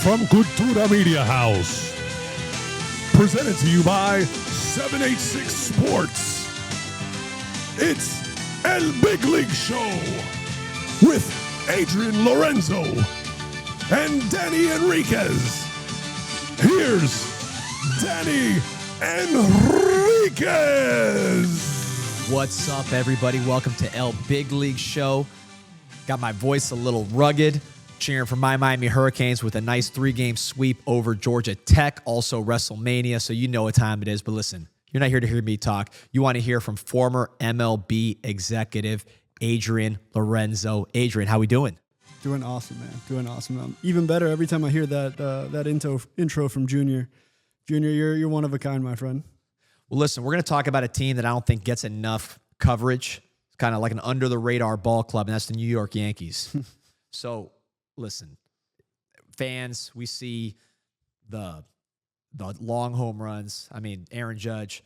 from Cultura Media House. Presented to you by 786 Sports. It's El Big League Show with Adrian Lorenzo and Danny Enriquez. Here's Danny Enriquez. What's up, everybody? Welcome to El Big League Show. Got my voice a little rugged, cheering for my Miami Hurricanes with a nice 3-game sweep over Georgia Tech, also WrestleMania, so you know what time it is. But listen, you're not here to hear me talk. You want to hear from former MLB executive Adrian Lorenzo. Adrian, how we doing? Doing awesome, man. Doing awesome. Even better every time I hear that intro from Junior. Junior, you're one of a kind, my friend. Well, listen, we're going to talk about a team that I don't think gets enough coverage. It's kind of like an under-the-radar ball club, and that's the New York Yankees. So, listen, fans, we see the long home runs. I mean, Aaron Judge.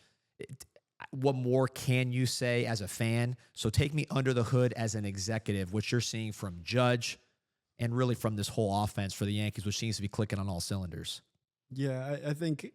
What more can you say as a fan? So take me under the hood as an executive, what you're seeing from Judge and really from this whole offense for the Yankees, which seems to be clicking on all cylinders. Yeah, I think,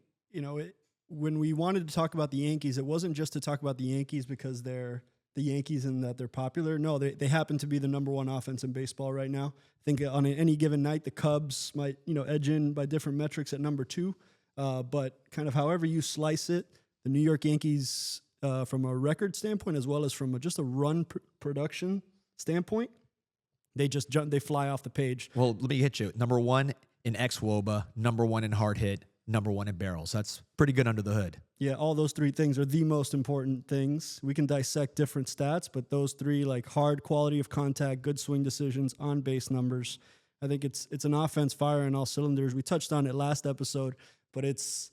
when we wanted to talk about the Yankees, it wasn't just to talk about the Yankees because they're the Yankees and that they're popular. No, they happen to be the number one offense in baseball right now. I think on any given night, the Cubs might, edge in by different metrics at number 2. But kind of however you slice it, the New York Yankees, from a record standpoint, as well as from just a run production standpoint, they fly off the page. Well, let me hit you. Number 1 in xWOBA, number 1 in hard hit, number 1 in barrels. That's pretty good under the hood. Yeah, all those 3 things are the most important things. We can dissect different stats, but those 3, like hard quality of contact, good swing decisions, on base numbers. I think it's an offense firing all cylinders. We touched on it last episode, but it's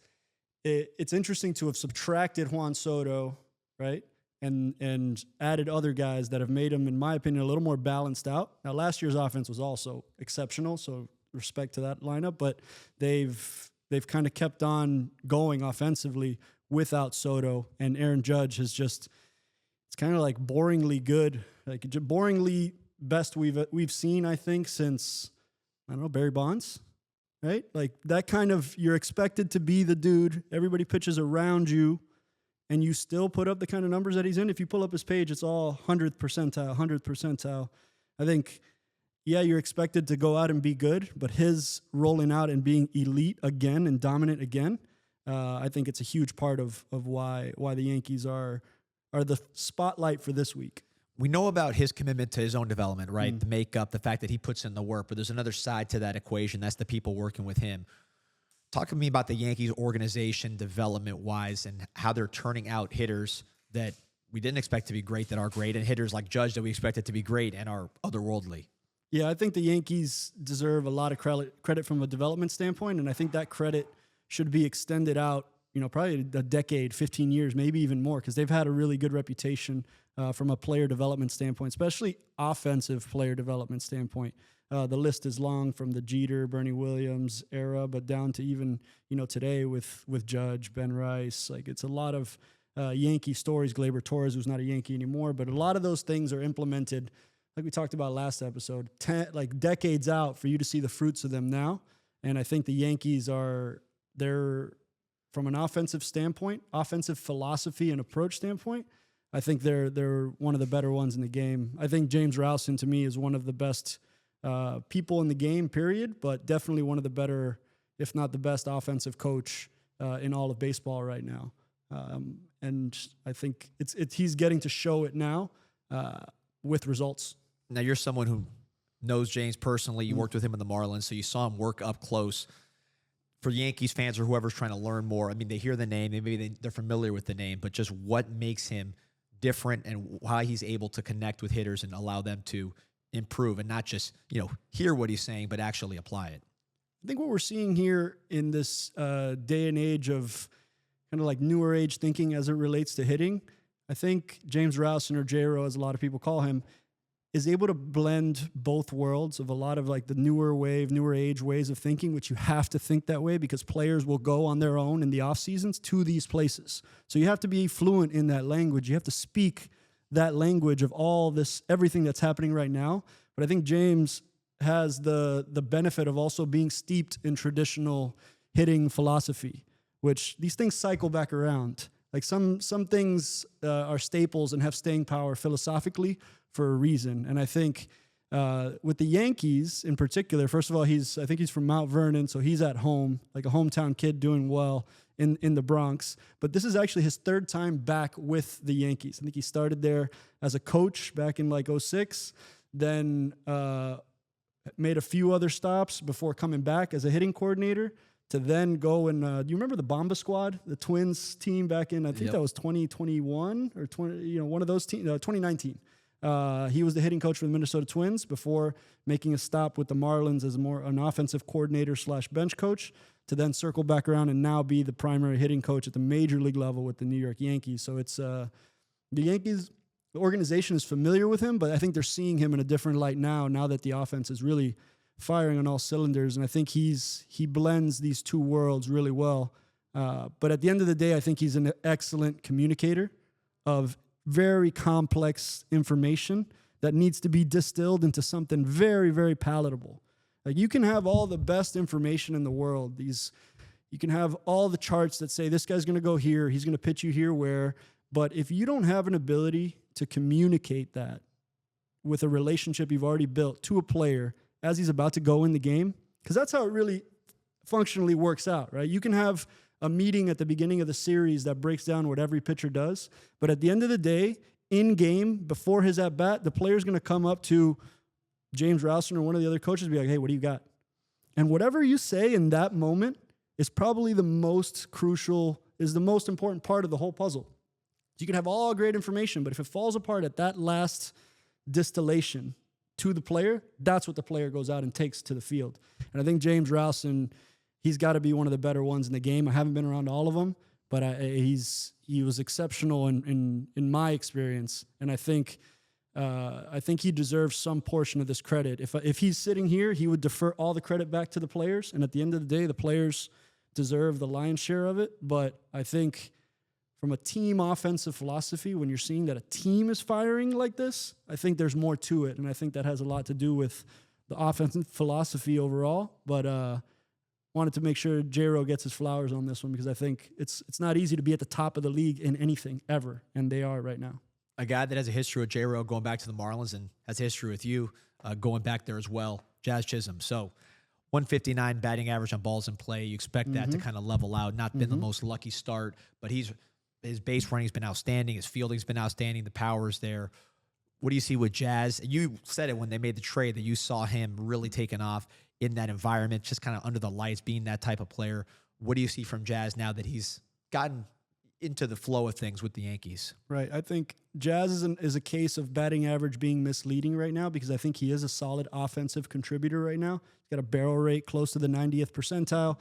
interesting to have subtracted Juan Soto, right, and added other guys that have made him, in my opinion, a little more balanced out. Now, last year's offense was also exceptional, so respect to that lineup, but they've kind of kept on going offensively without Soto, and Aaron Judge has it's kind of like boringly good, like boringly best we've seen, I think, since, I don't know, Barry Bonds, right? Like that kind of, you're expected to be the dude, everybody pitches around you, and you still put up the kind of numbers that he's in. If you pull up his page, it's all 100th percentile. I think, yeah, you're expected to go out and be good, but his rolling out and being elite again and dominant again, I think it's a huge part of why the Yankees are the spotlight for this week. We know about his commitment to his own development, right? The makeup, the fact that he puts in the work, but there's another side to that equation. That's the people working with him. Talk to me about the Yankees organization development-wise and how they're turning out hitters that we didn't expect to be great that are great, and hitters like Judge that we expected to be great and are otherworldly. Yeah, I think the Yankees deserve a lot of credit from a development standpoint, and I think that credit should be extended out, probably a decade, 15 years, maybe even more, because they've had a really good reputation from a player development standpoint, especially offensive player development standpoint. The list is long from the Jeter, Bernie Williams era, but down to even, today with Judge, Ben Rice. Like, it's a lot of Yankee stories. Gleyber Torres, who's not a Yankee anymore, but a lot of those things are implemented, like we talked about last episode, decades out for you to see the fruits of them now. And I think the Yankees they're from an offensive standpoint, offensive philosophy and approach standpoint, I think they're one of the better ones in the game. I think James Rowson, to me, is one of the best people in the game, period, but definitely one of the better, if not the best, offensive coach in all of baseball right now. And I think he's getting to show it now with results. Now, you're someone who knows James personally. You worked with him in the Marlins, so you saw him work up close. For Yankees fans or whoever's trying to learn more, I mean, they hear the name, they're familiar with the name, but just what makes him different and how he's able to connect with hitters and allow them to improve and not just, hear what he's saying, but actually apply it. I think what we're seeing here in this day and age of kind of like newer age thinking as it relates to hitting, I think James Rowson, or J-Ro as a lot of people call him, is able to blend both worlds of a lot of like the newer age ways of thinking, which you have to think that way because players will go on their own in the off seasons to these places. So you have to be fluent in that language. You have to speak that language of all this, everything that's happening right now. But I think James has the benefit of also being steeped in traditional hitting philosophy, which these things cycle back around. Like some things are staples and have staying power philosophically for a reason. And I think with the Yankees in particular, first of all, I think he's from Mount Vernon, so he's at home, like a hometown kid doing well in the Bronx. But this is actually his third time back with the Yankees. I think he started there as a coach back in like 06, then made a few other stops before coming back as a hitting coordinator to then go and do you remember the Bomba Squad, the Twins team back in, I think that was 2021 or 20, one of those teams, 2019. He was the hitting coach for the Minnesota Twins before making a stop with the Marlins as an offensive coordinator / bench coach to then circle back around and now be the primary hitting coach at the major league level with the New York Yankees. So it's the Yankees. The organization is familiar with him, but I think they're seeing him in a different light now that the offense is really firing on all cylinders. And I think he blends these two worlds really well. But at the end of the day, I think he's an excellent communicator of very complex information that needs to be distilled into something very, very palatable. Like you can have all the best information in the world. You can have all the charts that say this guy's going to go here, he's going to pitch you here, where. But if you don't have an ability to communicate that with a relationship you've already built to a player as he's about to go in the game, because that's how it really functionally works out, right? You can have a meeting at the beginning of the series that breaks down what every pitcher does, but at the end of the day, in game, before his at-bat, the player's going to come up to James Rowson or one of the other coaches and be like, hey, what do you got? And whatever you say in that moment is probably the most crucial, is the most important part of the whole puzzle. You can have all great information, but if it falls apart at that last distillation to the player, that's what the player goes out and takes to the field. And I think James Rowson, he's got to be one of the better ones in the game. I haven't been around all of them, but he was exceptional in my experience. And I think he deserves some portion of this credit. If he's sitting here, he would defer all the credit back to the players. And at the end of the day, the players deserve the lion's share of it. But I think from a team offensive philosophy, when you're seeing that a team is firing like this, I think there's more to it. And I think that has a lot to do with the offensive philosophy overall. But wanted to make sure J-Ro gets his flowers on this one because I think it's not easy to be at the top of the league in anything ever, and they are right now. A guy that has a history with J-Ro going back to the Marlins and has a history with you going back there as well, Jazz Chisholm. So 159 batting average on balls in play. You expect that to kind of level out. Not been the most lucky start, but his base running's been outstanding. His fielding's been outstanding. The power's there. What do you see with Jazz? You said it when they made the trade that you saw him really taking off in that environment, just kind of under the lights, being that type of player. What do you see from Jazz now that he's gotten into the flow of things with the Yankees? Right. I think Jazz is a case of batting average being misleading right now because I think he is a solid offensive contributor right now. He's got a barrel rate close to the 90th percentile.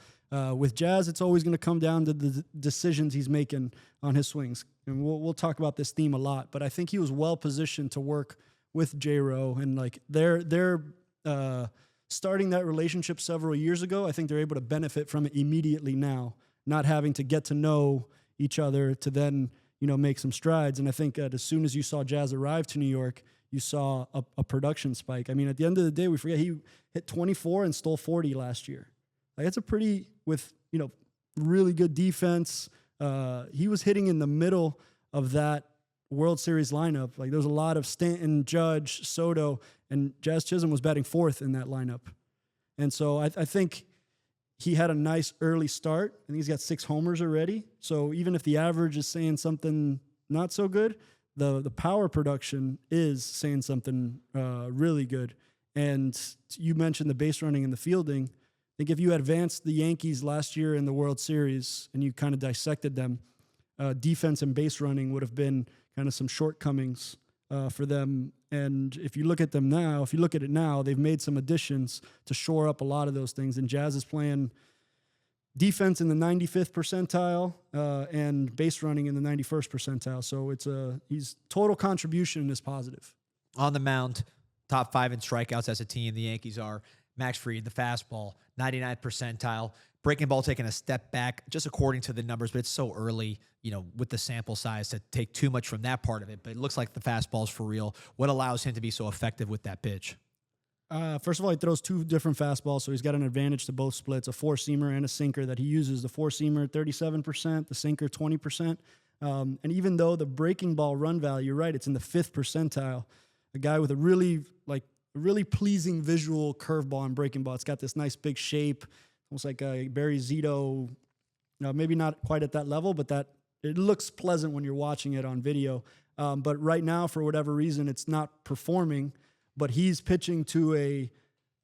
With Jazz, it's always going to come down to the decisions he's making on his swings. And we'll talk about this theme a lot, but I think he was well positioned to work with J-Ro and like they're starting that relationship several years ago. I think they're able to benefit from it immediately now, not having to get to know each other to then, make some strides. And I think as soon as you saw Jazz arrive to New York, you saw a production spike. I mean, at the end of the day, we forget he hit 24 and stole 40 last year. Like that's a pretty, with, really good defense. He was hitting in the middle of that World Series lineup. Like there was a lot of Stanton, Judge, Soto, and Jazz Chisholm was batting fourth in that lineup. And so I think he had a nice early start. I think he's got 6 homers already. So even if the average is saying something not so good, the power production is saying something really good. And you mentioned the base running and the fielding. I think if you advanced the Yankees last year in the World Series and you kind of dissected them, defense and base running would have been kind of some shortcomings for them. And if you look at them now, they've made some additions to shore up a lot of those things. And Jazz is playing defense in the 95th percentile and base running in the 91st percentile. So he's total contribution is positive. On the mound, top 5 in strikeouts as a team. The Yankees are Max Fried, the fastball, 99th percentile. Breaking ball taking a step back, just according to the numbers, but it's so early, with the sample size to take too much from that part of it. But it looks like the fastball's for real. What allows him to be so effective with that pitch? First of all, he throws 2 different fastballs, so he's got an advantage to both splits, a 4-seamer and a sinker that he uses. The 4-seamer, 37%, the sinker, 20%. And even though the breaking ball run value, you're right, it's in the 5th percentile, a guy with a really pleasing visual curveball and breaking ball. It's got this nice big shape, almost like a Barry Zito, maybe not quite at that level, but that it looks pleasant when you're watching it on video. But right now, for whatever reason, it's not performing. But he's pitching to a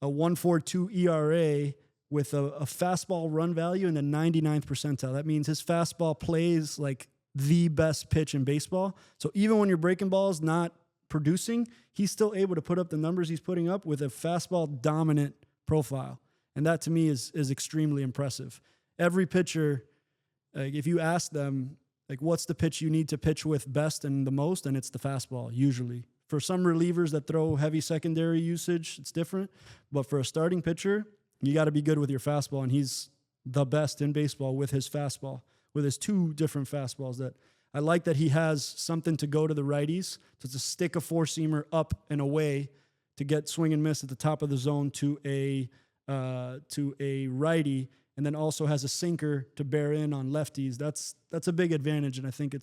1.42 ERA with a fastball run value in the 99th percentile. That means his fastball plays like the best pitch in baseball. So even when your breaking ball is not producing, he's still able to put up the numbers he's putting up with a fastball dominant profile. And that to me is extremely impressive. Every pitcher, if you ask them, like, what's the pitch you need to pitch with best and the most, and it's the fastball usually. For some relievers that throw heavy secondary usage, it's different. But for a starting pitcher, you got to be good with your fastball, and he's the best in baseball with his fastball, with his 2 different fastballs. That I like that he has something to go to the righties, to stick a 4-seamer up and away to get swing and miss at the top of the zone to a righty, and then also has a sinker to bear in on lefties. That's a big advantage, and I think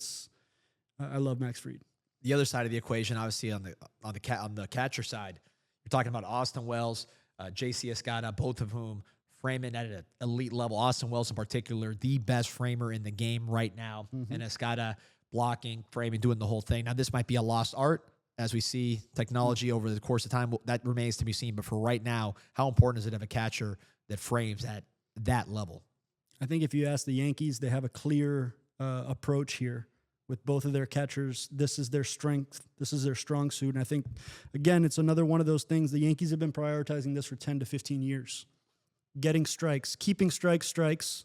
I love Max Fried. The other side of the equation, obviously on the catcher side, you're talking about Austin Wells, J.C. Escada, both of whom framing at an elite level. Austin Wells in particular, the best framer in the game right now, and Escada blocking, framing, doing the whole thing. Now, this might be a lost art as we see technology over the course of time. That remains to be seen. But for right now, how important is it to have a catcher that frames at that level? I think if you ask the Yankees, they have a clear approach here. With both of their catchers, this is their strength. This is their strong suit. And I think, again, it's another one of those things. The Yankees have been prioritizing this for 10 to 15 years. Getting strikes, keeping strikes,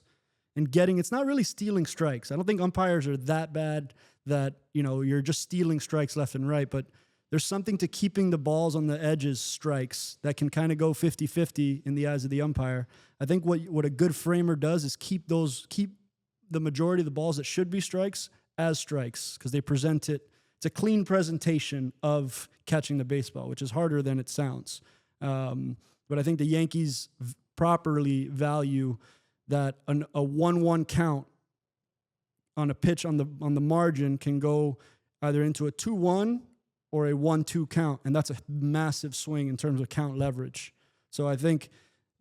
and getting, it's not really stealing strikes. I don't think umpires are that bad that, you're just stealing strikes left and right. But there's something to keeping the balls on the edges strikes that can kind of go 50-50 in the eyes of the umpire. I think what a good framer does is keep the majority of the balls that should be strikes as strikes, because they present it. It's a clean presentation of catching the baseball, which is harder than it sounds. But I think the Yankees properly value that a 1-1 count on a pitch on the margin can go either into a 2-1 or a 1-2 count, and that's a massive swing in terms of count leverage. So I think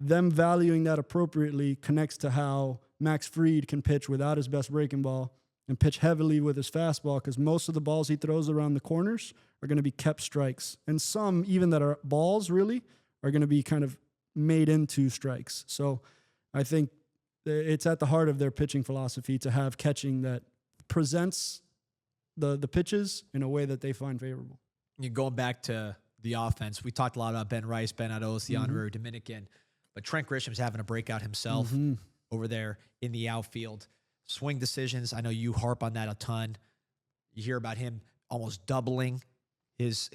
them valuing that appropriately connects to how Max Fried can pitch without his best breaking ball and pitch heavily with his fastball, because most of the balls he throws around the corners are going to be kept strikes. And some, even that are balls really, are going to be kind of made into strikes. So I think it's at the heart of their pitching philosophy to have catching that presents the pitches in a way that they find favorable. You're going back to the offense. We talked a lot about Ben Rice, Ben Ados, the honorary Dominican, but Trent Grisham's having a breakout himself over there in the outfield. Swing decisions, I know you harp on that a ton. You hear about him almost doubling his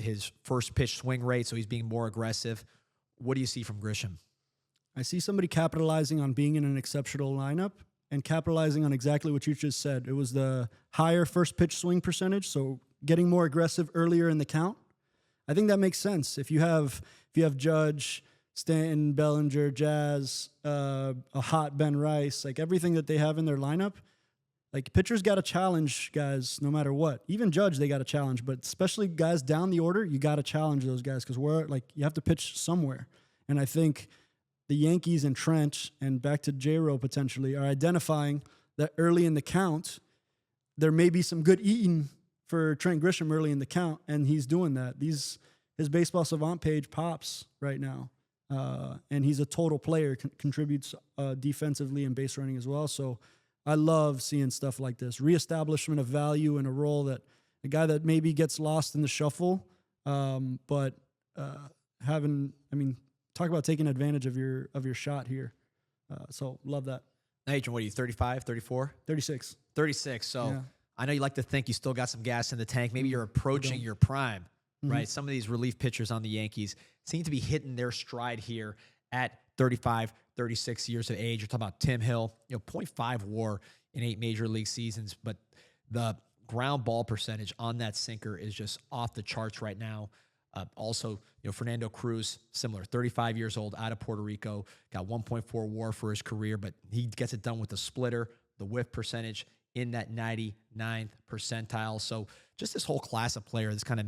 first pitch swing rate, so he's being more aggressive. What do you see from Grisham? I see somebody capitalizing on being in an exceptional lineup and capitalizing on exactly what you just said. It was the higher first pitch swing percentage, so getting more aggressive earlier in the count. I think that makes sense. If you have Judge, Stanton, Bellinger, Jazz, a hot Ben Rice, like everything that they have in their lineup, like pitchers got to challenge guys no matter what. Even Judge, they got to challenge, but especially guys down the order, you got to challenge those guys because you have to pitch somewhere. And I think the Yankees and Trent and back to J-Ro potentially are identifying that early in the count, there may be some good eating for Trent Grisham early in the count, and he's doing that. His Baseball Savant page pops right now. And he's a total player, contributes defensively and base running as well. So I love seeing stuff like this. Reestablishment of value in a role that a guy that maybe gets lost in the shuffle, but talk about taking advantage of your shot here. So love that. Adrian, what are you, 35, 34? 36. 36. So yeah. I know you like to think you still got some gas in the tank. Maybe you're approaching your prime. Right, some of these relief pitchers on the Yankees seem to be hitting their stride here at 35, 36 years of age. You're talking about Tim Hill, 0.5 WAR in 8 major league seasons, but the ground ball percentage on that sinker is just off the charts right now. Also, Fernando Cruz, similar, 35 years old, out of Puerto Rico, got 1.4 WAR for his career, but he gets it done with the splitter, the whiff percentage in that 99th percentile. So just this whole class of player, this kind of,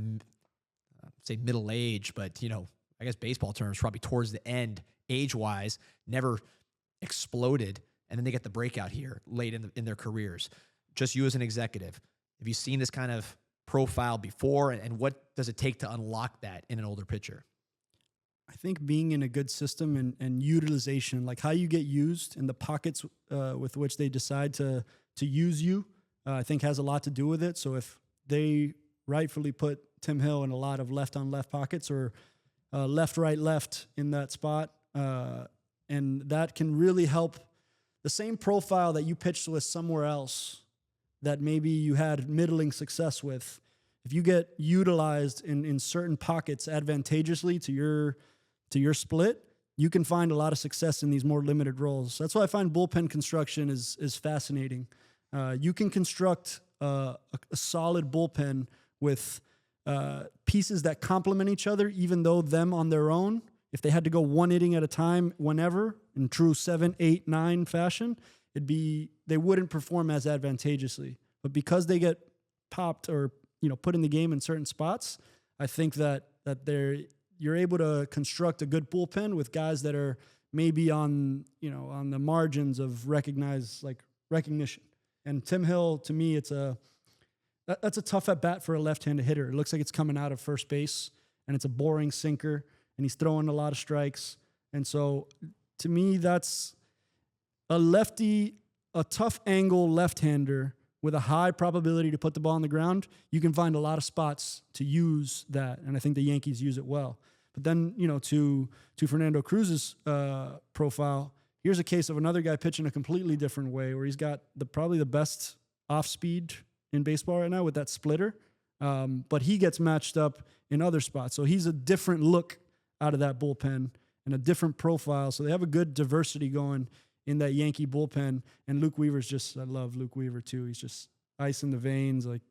say middle age, but, I guess baseball terms, probably towards the end, age-wise, never exploded, and then they get the breakout here late in their careers. Just you as an executive, have you seen this kind of profile before, and what does it take to unlock that in an older pitcher? I think being in a good system and utilization, like how you get used and the pockets with which they decide to use you, I think has a lot to do with it. So if they rightfully put Tim Hill in a lot of left-on-left pockets or left-right-left in that spot, and that can really help the same profile that you pitched with somewhere else that maybe you had middling success with. If you get utilized in certain pockets advantageously to your split, you can find a lot of success in these more limited roles. That's why I find bullpen construction is fascinating. You can construct a solid bullpen with pieces that complement each other, even though them on their own, if they had to go one inning at a time whenever, in true 7, 8, 9 fashion, they wouldn't perform as advantageously. But because they get popped or put in the game in certain spots, I think that you're able to construct a good bullpen with guys that are maybe on the margins of recognition. And Tim Hill, to me, that's a tough at bat for a left-handed hitter. It looks like it's coming out of first base, and it's a boring sinker, and he's throwing a lot of strikes. And so, to me, that's a lefty, a tough angle left-hander with a high probability to put the ball on the ground. You can find a lot of spots to use that, and I think the Yankees use it well. But then, to Fernando Cruz's profile, here's a case of another guy pitching a completely different way, where he's got probably the best off speed in baseball right now with that splitter, but he gets matched up in other spots. So he's a different look out of that bullpen and a different profile. So they have a good diversity going in that Yankee bullpen. And Luke Weaver's I love Luke Weaver too. He's just ice in the veins. Like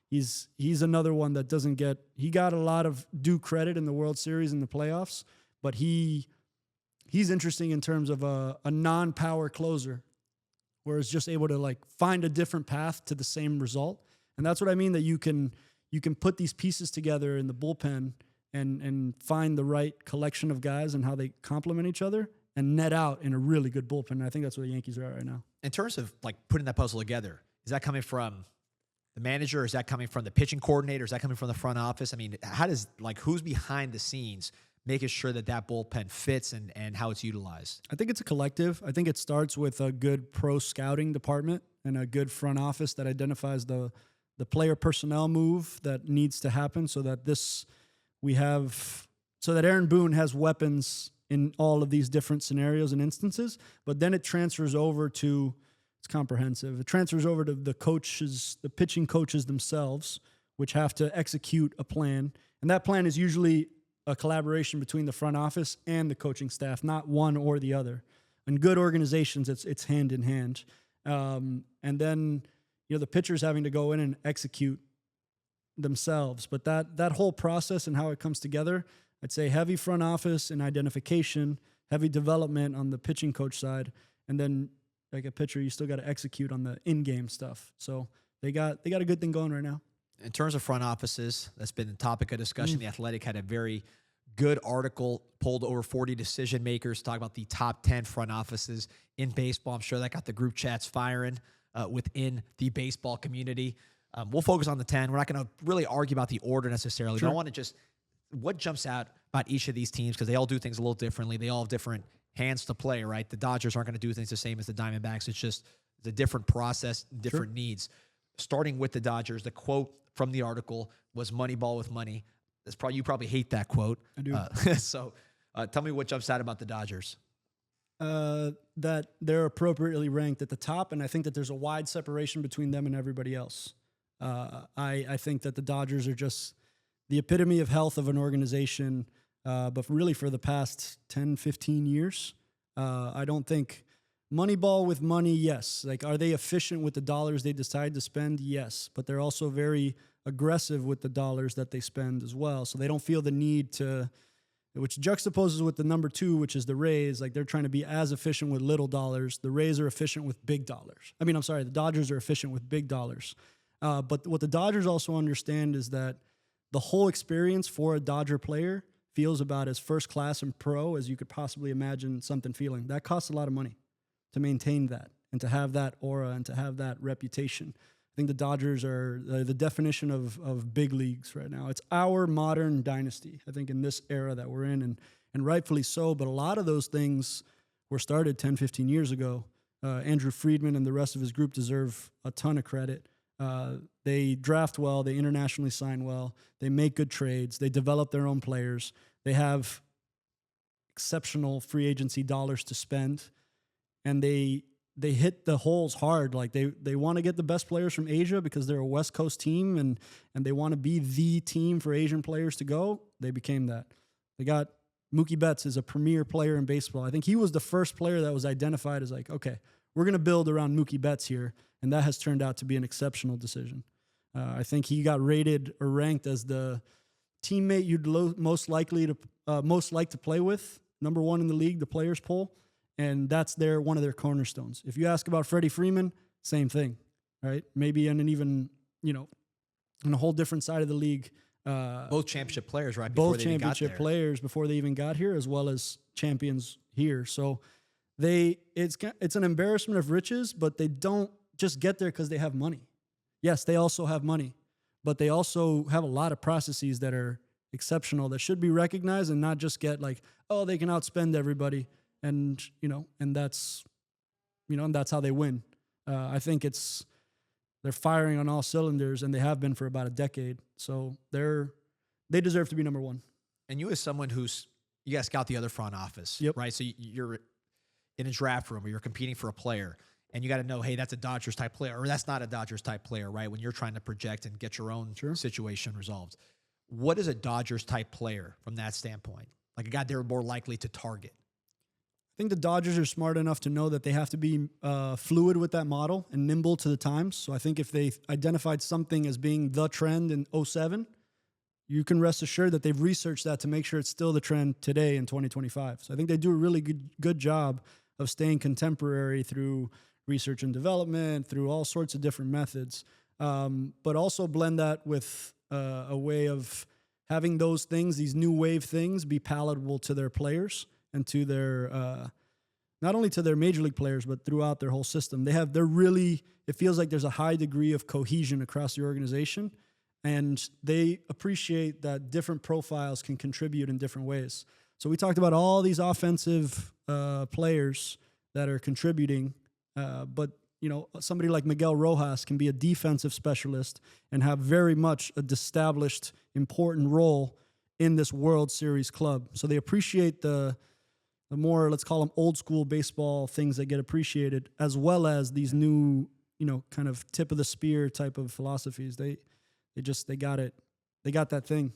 he's another one that he got a lot of due credit in the World Series and the playoffs, but he's interesting in terms of a non-power closer, where it's just able to find a different path to the same result. And that's what I mean, that you can put these pieces together in the bullpen and find the right collection of guys and how they complement each other and net out in a really good bullpen. And I think that's where the Yankees are at right now. In terms of putting that puzzle together, is that coming from the manager? Is that coming from the pitching coordinator? Is that coming from the front office? I mean, how does who's behind the scenes making sure that bullpen fits and how it's utilized? I think it's a collective. I think it starts with a good pro scouting department and a good front office that identifies the player personnel move that needs to happen so that Aaron Boone has weapons in all of these different scenarios and instances. But then it transfers over to, it's comprehensive. It transfers over to the pitching coaches themselves, which have to execute a plan. And that plan is usually a collaboration between the front office and the coaching staff, not one or the other. In good organizations, it's hand in hand. And then, the pitchers having to go in and execute themselves. But that whole process and how it comes together, I'd say heavy front office and identification, heavy development on the pitching coach side. And then like a pitcher, you still got to execute on the in-game stuff. So they got a good thing going right now. In terms of front offices, that's been the topic of discussion. The Athletic had a very good article, polled over 40 decision makers, talk about the top 10 front offices in baseball. I'm sure that got the group chats firing within the baseball community. We'll focus on the 10. We're not going to really argue about the order necessarily. Sure. But I want to just, what jumps out about each of these teams, because they all do things a little differently. They all have different hands to play, right? The Dodgers aren't going to do things the same as the Diamondbacks. It's just a different process, different needs. Starting with the Dodgers, the quote from the article was "Moneyball with money." You probably hate that quote. I do. So tell me what jumps out about the Dodgers. That they're appropriately ranked at the top, and I think that there's a wide separation between them and everybody else. I think that the Dodgers are just the epitome of health of an organization, but really for the past 10, 15 years. I don't think Moneyball with money, yes. Like, are they efficient with the dollars they decide to spend? Yes. But they're also very aggressive with the dollars that they spend as well. So they don't feel the need to, which juxtaposes with the number 2, which is the Rays. Like, they're trying to be as efficient with little dollars. The Rays are efficient with big dollars. The Dodgers are efficient with big dollars. But what the Dodgers also understand is that the whole experience for a Dodger player feels about as first class and pro as you could possibly imagine something feeling. That costs a lot of money to maintain that and to have that aura and to have that reputation. I think the Dodgers are the definition of big leagues right now. It's our modern dynasty, I think, in this era that we're in, and rightfully so. But a lot of those things were started 10, 15 years ago. Andrew Friedman and the rest of his group deserve a ton of credit. They draft well, they internationally sign well, they make good trades, they develop their own players, they have exceptional free agency dollars to spend, and they hit the holes hard. Like, they want to get the best players from Asia because they're a West Coast team, and they want to be the team for Asian players to go. They became that. They got Mookie Betts as a premier player in baseball. I think he was the first player that was identified as like, okay, we're going to build around Mookie Betts here. And that has turned out to be an exceptional decision. I think he got rated or ranked as the teammate you'd most like to play with, number 1 in the league, the players poll, and that's one of their cornerstones. If you ask about Freddie Freeman, same thing, right? Maybe in an even, on a whole different side of the league. Both championship players, right? Both championship players before they even got here, as well as champions here. So it's an embarrassment of riches, but they don't just get there because they have money. Yes, they also have money, but they also have a lot of processes that are exceptional that should be recognized and not just get like, oh, they can outspend everybody and that's how they win. I think they're firing on all cylinders, and they have been for about a decade. So they deserve to be number 1. And you, as someone you got to scout the other front office, yep. Right? So you're in a draft room, or you're competing for a player, and you got to know, hey, that's a Dodgers type player, or that's not a Dodgers type player, right? When you're trying to project and get your own situation resolved. What is a Dodgers type player from that standpoint? Like a guy they're more likely to target? I think the Dodgers are smart enough to know that they have to be fluid with that model and nimble to the times. So I think if they identified something as being the trend in 2007, you can rest assured that they've researched that to make sure it's still the trend today in 2025. So I think they do a really good job of staying contemporary through research and development, through all sorts of different methods, but also blend that with a way of having those things, these new wave things, be palatable to their players and to their not only to their major league players, but throughout their whole system. It feels like there's a high degree of cohesion across the organization, and they appreciate that different profiles can contribute in different ways. So we talked about all these offensive players that are contributing, but somebody like Miguel Rojas can be a defensive specialist and have very much a established, important role in this World Series club. So they appreciate the more, let's call them old school baseball things that get appreciated, as well as these new, kind of tip of the spear type of philosophies. They got it. They got that thing.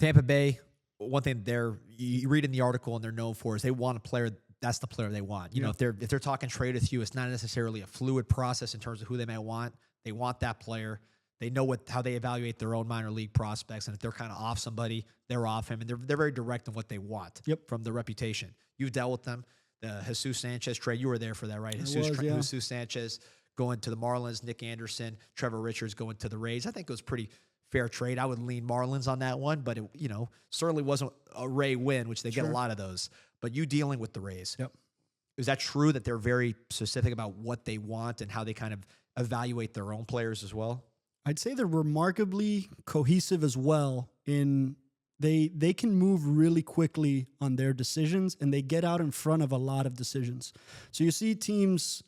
Tampa Bay, one thing you read in the article and they're known for is they want a player. That's the player they want. If they're talking trade with you, it's not necessarily a fluid process in terms of who they may want. They want that player. They know how they evaluate their own minor league prospects, and if they're kind of off somebody, they're off him, and they're very direct in what they want from the reputation. You've dealt with them. The Jesus Sanchez trade, you were there for that, right? Jesus Sanchez going to the Marlins, Nick Anderson, Trevor Richards going to the Rays. I think it was pretty fair trade. I would lean Marlins on that one, but it certainly wasn't a Ray win, which they get a lot of those. But you dealing with the Rays. Yep. Is that true that they're very specific about what they want and how they kind of evaluate their own players as well? I'd say they're remarkably cohesive as well in they can move really quickly on their decisions, and they get out in front of a lot of decisions. So you see teams,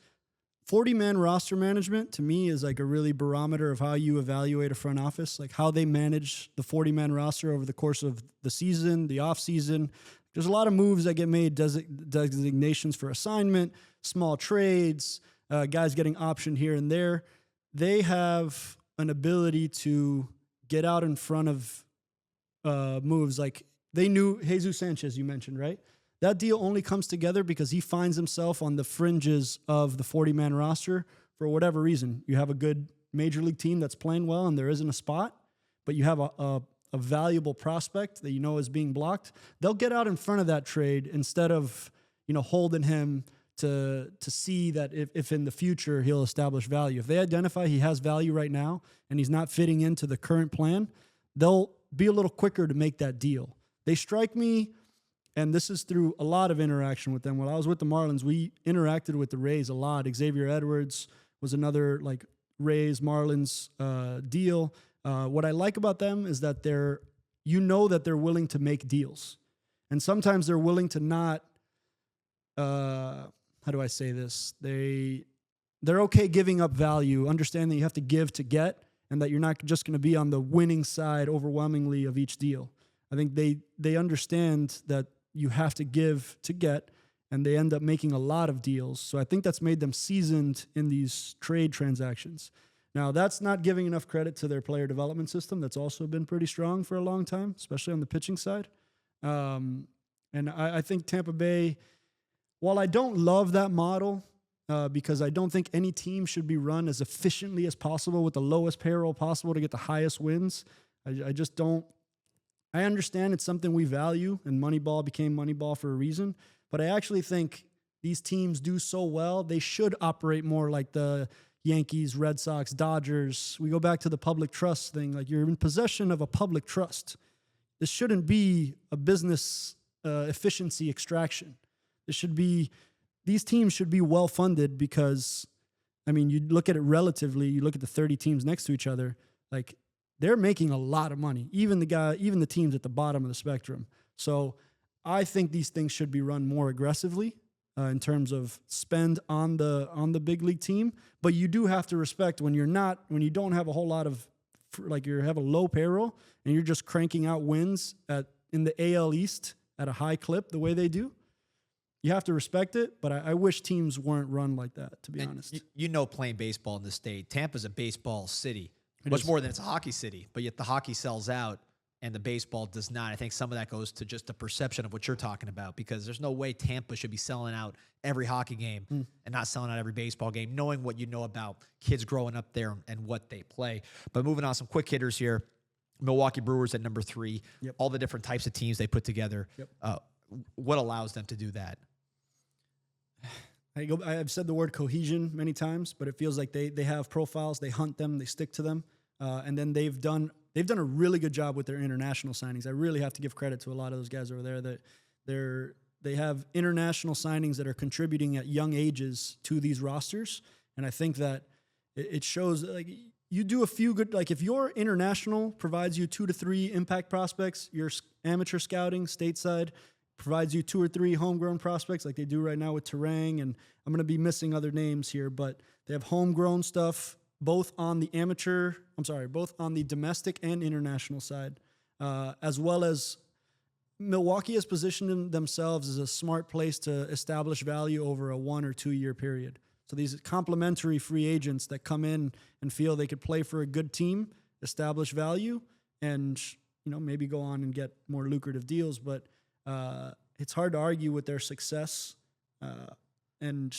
40-man roster management to me is like a really barometer of how you evaluate a front office, like how they manage the 40-man roster over the course of the season, the off season. There's a lot of moves that get made, designations for assignment, small trades, guys getting optioned here and there. They have an ability to get out in front of moves. Like they knew Jesus Sanchez, you mentioned, right? That deal only comes together because he finds himself on the fringes of the 40-man roster for whatever reason. You have a good major league team that's playing well and there isn't a spot, but you have a valuable prospect that you know is being blocked. They'll get out in front of that trade instead of, holding him to see that if in the future he'll establish value. If they identify he has value right now and he's not fitting into the current plan, they'll be a little quicker to make that deal. They strike me, and this is through a lot of interaction with them. When I was with the Marlins, we interacted with the Rays a lot. Xavier Edwards was another Rays Marlins deal. What I like about them is that they're willing to make deals, and sometimes they're willing to not. How do I say this? They're okay giving up value, understand that you have to give to get, and that you're not just going to be on the winning side overwhelmingly of each deal. I think they understand that you have to give to get, and they end up making a lot of deals. So I think that's made them seasoned in these trade transactions. Now, that's not giving enough credit to their player development system. That's also been pretty strong for a long time, especially on the pitching side. And I think Tampa Bay, while I don't love that model, because I don't think any team should be run as efficiently as possible with the lowest payroll possible to get the highest wins, I just don't. I understand it's something we value, and Moneyball became Moneyball for a reason, but I actually think these teams do so well, they should operate more like the Yankees, Red Sox, Dodgers. We go back to the public trust thing. You're in possession of a public trust. This shouldn't be a business efficiency extraction. These teams should be well funded because, you look at it relatively, you look at the 30 teams next to each other, they're making a lot of money, even the teams at the bottom of the spectrum. So I think these things should be run more aggressively in terms of spend on the big league team. But you do have to respect when you don't have a whole lot of, you have a low payroll and you're just cranking out wins in the AL East at a high clip the way they do. You have to respect it, but I wish teams weren't run like that, to be honest. Playing baseball in the state, Tampa's a baseball city. Much more than it's a hockey city, but yet the hockey sells out and the baseball does not. I think some of that goes to just the perception of what you're talking about, because there's no way Tampa should be selling out every hockey game and not selling out every baseball game, knowing what you know about kids growing up there and what they play. But moving on, some quick hitters here. Milwaukee Brewers at number 3, all the different types of teams they put together. What allows them to do that? I've said the word cohesion many times, but it feels like they have profiles, they hunt them, they stick to them, and then they've done a really good job with their international signings. I really have to give credit to a lot of those guys over there that they have international signings that are contributing at young ages to these rosters, and I think that it shows you do a few good, if your international provides you 2 to 3 impact prospects, your amateur scouting stateside provides you 2 or 3 homegrown prospects like they do right now with Terang, and I'm going to be missing other names here, but they have homegrown stuff both on the domestic and international side, as well as Milwaukee has positioned themselves as a smart place to establish value over a 1 or 2 year period. So these complementary free agents that come in and feel they could play for a good team, establish value, and maybe go on and get more lucrative deals, but it's hard to argue with their success, and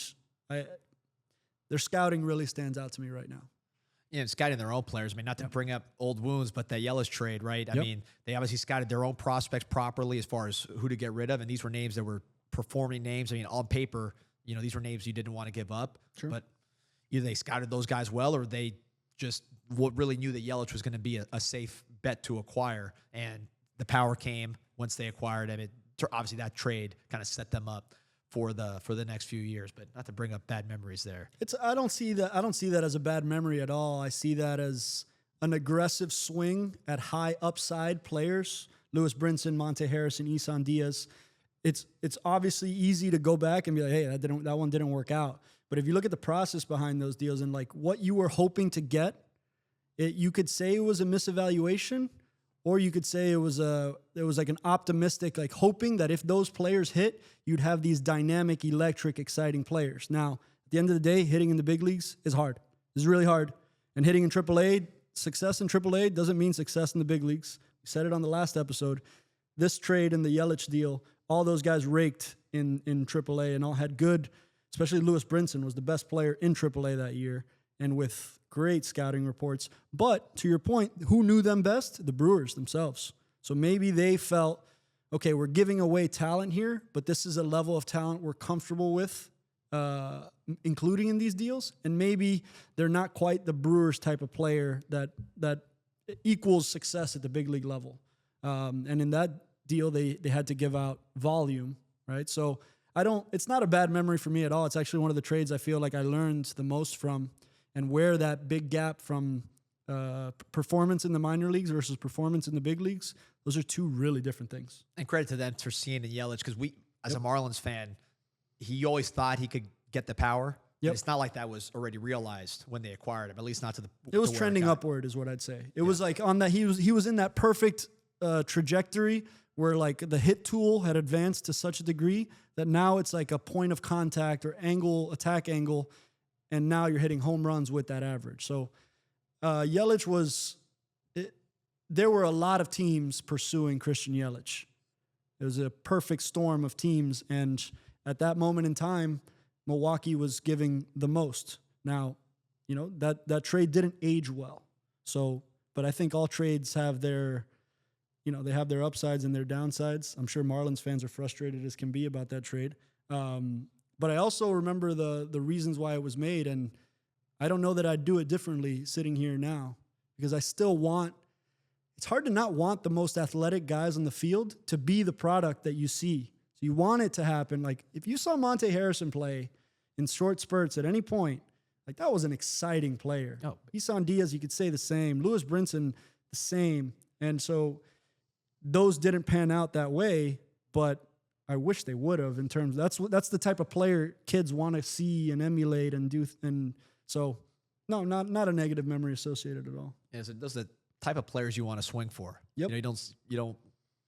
their scouting really stands out to me right now. And scouting their own players. Not to bring up old wounds, but the Yelich trade, right? They obviously scouted their own prospects properly as far as who to get rid of, and these were names that were performing names. On paper, these were names you didn't want to give up, but either they scouted those guys well, or they just really knew that Yelich was going to be a safe bet to acquire, and the power came once they acquired him. Obviously, that trade kind of set them up for the next few years. But not to bring up bad memories there. I don't see that as a bad memory at all. I see that as an aggressive swing at high upside players. Lewis Brinson, Monte Harrison, Isan Diaz. It's obviously easy to go back and be like, hey, that one didn't work out. But if you look at the process behind those deals and what you were hoping to get, you could say it was a misevaluation. Or you could say it was an optimistic, hoping that if those players hit, you'd have these dynamic, electric, exciting players. Now, at the end of the day, hitting in the big leagues is hard. It's really hard. And hitting in AAA, success in AAA doesn't mean success in the big leagues. We said it on the last episode. This trade and the Yelich deal all those guys raked in AAA and all had good, especially Lewis Brinson was the best player in AAA that year and with great scouting reports. But to your point, who knew them best? The Brewers themselves. So maybe they felt, okay, we're giving away talent here, but this is a level of talent we're comfortable with including in these deals. And maybe they're not quite the Brewers type of player that equals success at the big league level. And in that deal, they had to give out volume, right? So it's not a bad memory for me at all. It's actually one of the trades I feel like I learned the most from, and where that big gap from performance in the minor leagues versus performance in the big leagues, those are two really different things. And credit to them for seeing in Yelich, because we, as a Marlins fan, he always thought he could get the power. Yep. It's not like that was already realized when they acquired him, at least not to the. It was trending upward, is what I'd say. It was like on that he was in that perfect trajectory where like the hit tool had advanced to such a degree that now it's like a point of contact or attack angle, and now you're hitting home runs with that average. So Yelich there were a lot of teams pursuing Christian Yelich. It was a perfect storm of teams, and at that moment in time, Milwaukee was giving the most. Now, that trade didn't age well. So, but I think all trades have their, they have their upsides and their downsides. I'm sure Marlins fans are frustrated as can be about that trade. But I also remember the reasons why it was made, and I don't know that I'd do it differently sitting here now, because I still it's hard to not want the most athletic guys on the field to be the product that you see. So you want it to happen. Like if you saw Monte Harrison play in short spurts at any point, like that was an exciting player. Oh. Isan Diaz, you could say the same. Lewis Brinson, the same. And so those didn't pan out that way, but I wish they would have. In terms, that's the type of player kids want to see and emulate and do. And so, no, not a negative memory associated at all. Yeah, so those are the type of players you want to swing for. Yep. You don't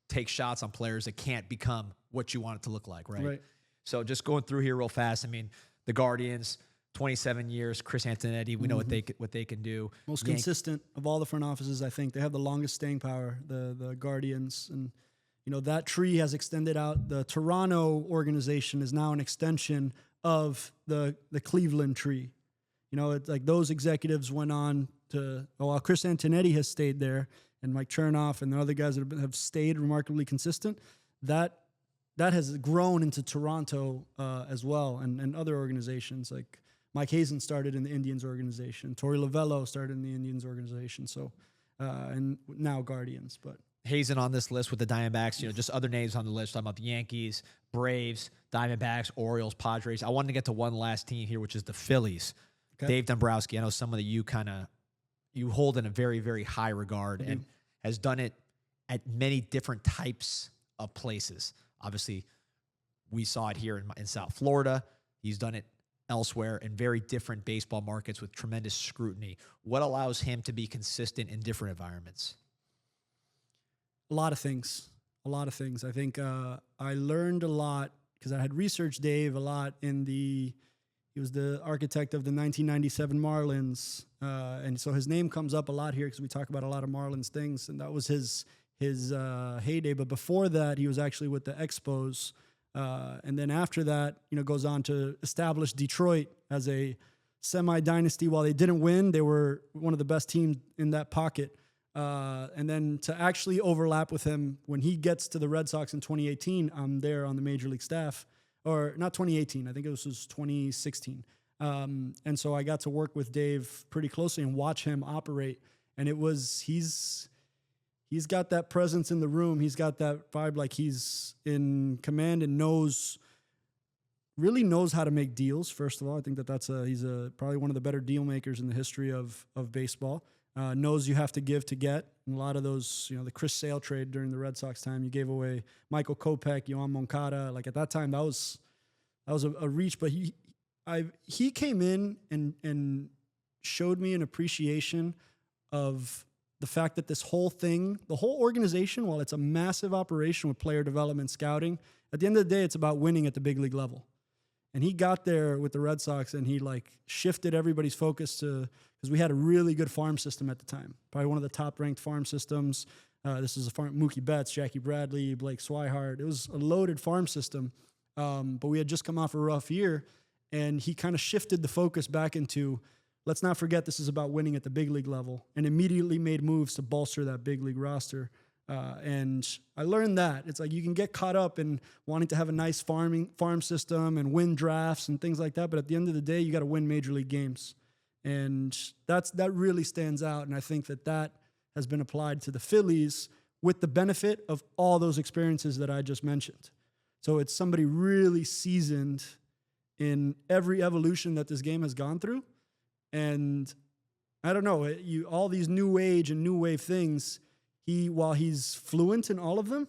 take shots on players that can't become what you want it to look like, right? Right. So just going through here real fast. I mean, the Guardians, 27 years, Chris Antonetti, we know what they can do. Most consistent of all the front offices, I think. They have the longest staying power, the Guardians. And, that tree has extended out. The Toronto organization is now an extension of the Cleveland tree. It's like those executives went on to, while Chris Antonetti has stayed there, and Mike Chernoff and the other guys that have stayed remarkably consistent, that has grown into Toronto as well, and other organizations. Like Mike Hazen started in the Indians organization. Torey Lovello started in the Indians organization. So, and now Guardians. But Hazen on this list with the Diamondbacks, just other names on the list. Talking about the Yankees, Braves, Diamondbacks, Orioles, Padres. I wanted to get to one last team here, which is the Phillies. Okay. Dave Dombrowski. I know some of you you hold in a very, very high regard and has done it at many different types of places. Obviously, we saw it here in South Florida. He's done it elsewhere in very different baseball markets with tremendous scrutiny. What allows him to be consistent in different environments? A lot of things. I think I learned a lot because I had researched Dave a lot he was the architect of the 1997 Marlins. And so his name comes up a lot here because we talk about a lot of Marlins things, and that was his heyday. But before that, he was actually with the Expos. And then after that, goes on to establish Detroit as a semi-dynasty. While they didn't win, they were one of the best teams in that pocket. And then to actually overlap with him when he gets to the Red Sox in 2018, I'm there on the major league staff. Or not 2018, I think it was 2016. And so I got to work with Dave pretty closely and watch him operate. And he's got that presence in the room. He's got that vibe like he's in command and really knows how to make deals. First of all, I think he's probably one of the better deal makers in the history of baseball. Knows you have to give to get. And a lot of those, the Chris Sale trade during the Red Sox time, you gave away Michael Kopech, Yohan Moncada. Like at that time, that was a reach. But he came in and showed me an appreciation of the fact that this whole thing, the whole organization, while it's a massive operation with player development, scouting, at the end of the day, it's about winning at the big league level. And he got there with the Red Sox, and he like shifted everybody's focus to, because we had a really good farm system at the time, probably one of the top-ranked farm systems. This is a farm, Mookie Betts, Jackie Bradley, Blake Swihart. It was a loaded farm system, but we had just come off a rough year, and he kind of shifted the focus back into, let's not forget this is about winning at the big league level, and immediately made moves to bolster that big league roster. And I learned that it's like you can get caught up in wanting to have a nice farm system and win drafts and things like that, but at the end of the day, you got to win major league games, and that really stands out. And I think that has been applied to the Phillies with the benefit of all those experiences that I just mentioned. So it's somebody really seasoned in every evolution that this game has gone through, and I don't know, all these new age and new wave things. While he's fluent in all of them,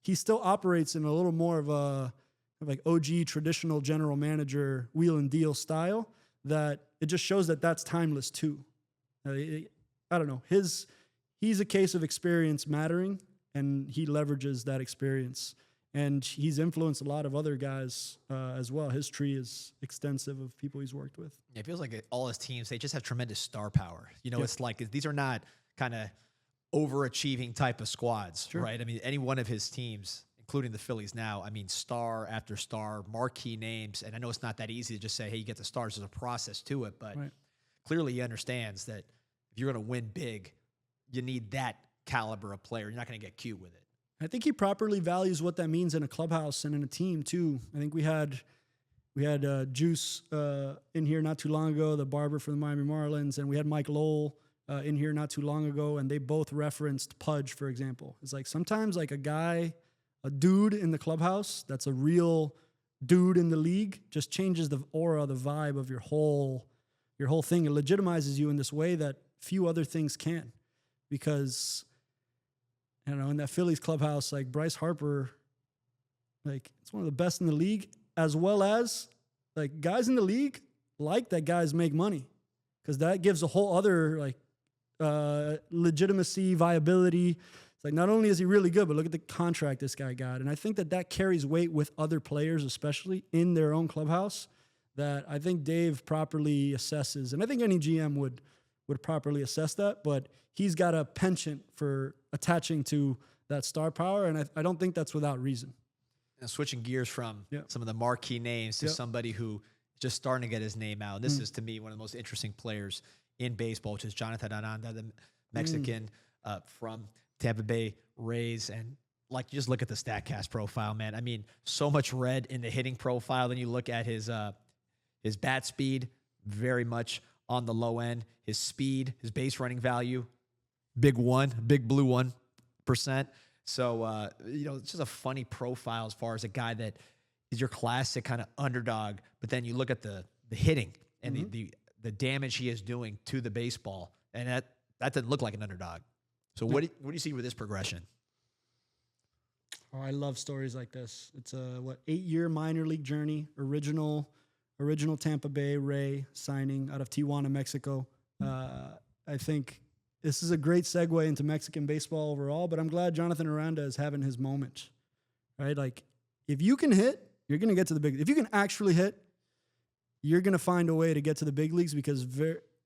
he still operates in a little more of a like OG traditional general manager wheel and deal style that it just shows that that's timeless too. I don't know. He's a case of experience mattering, and he leverages that experience. And he's influenced a lot of other guys as well. His tree is extensive of people he's worked with. Yeah, it feels like all his teams, they just have tremendous star power. You know, It's like these are not kind of overachieving type of squads, sure. Right? I mean, any one of his teams, including the Phillies now, I mean, star after star, marquee names. And I know it's not that easy to just say, hey, you get the stars. There's a process to it. But clearly he understands that if you're going to win big, you need that caliber of player. You're not going to get cute with it. I think he properly values what that means in a clubhouse and in a team too. I think we had Juice in here not too long ago, the barber for the Miami Marlins, and we had Mike Lowell in here not too long ago, and they both referenced Pudge, for example. It's like sometimes like a dude in the clubhouse that's a real dude in the league just changes the aura, the vibe of your whole thing. It legitimizes you in this way that few other things can, because in that Phillies clubhouse, like Bryce Harper, like it's one of the best in the league, as well as like guys in the league like that guys make money, because that gives a whole other like legitimacy, viability. It's like not only is he really good, but look at the contract this guy got. And I think that carries weight with other players, especially in their own clubhouse, that I think Dave properly assesses. And I think any GM would properly assess that, but he's got a penchant for attaching to that star power, and I don't think that's without reason. Now, switching gears from some of the marquee names to somebody who is just starting to get his name out. And this is, to me, one of the most interesting players in baseball, which is Jonathan Aranda, the Mexican from Tampa Bay Rays. And like, you just look at the StatCast profile, man. I mean, so much red in the hitting profile. Then you look at his bat speed, very much on the low end. His speed, his base running value, big blue 1%. So, it's just a funny profile as far as a guy that is your classic kind of underdog. But then you look at the hitting and the damage he is doing to the baseball, and that doesn't look like an underdog. So what do you see with this progression? Oh, I love stories like this. It's a 8-year minor league journey, original Tampa Bay Ray signing out of Tijuana, Mexico. I think this is a great segue into Mexican baseball overall, but I'm glad Jonathan Aranda is having his moment, right? Like, if you can hit, you're going to get to the big. If you can actually hit, you're going to find a way to get to the big leagues, because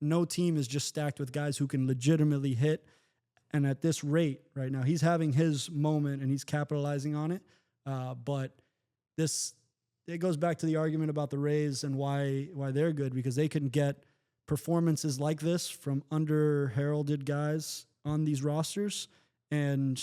no team is just stacked with guys who can legitimately hit. And at this rate right now, he's having his moment and he's capitalizing on it. But it goes back to the argument about the Rays and why they're good, because they can get performances like this from under-heralded guys on these rosters. And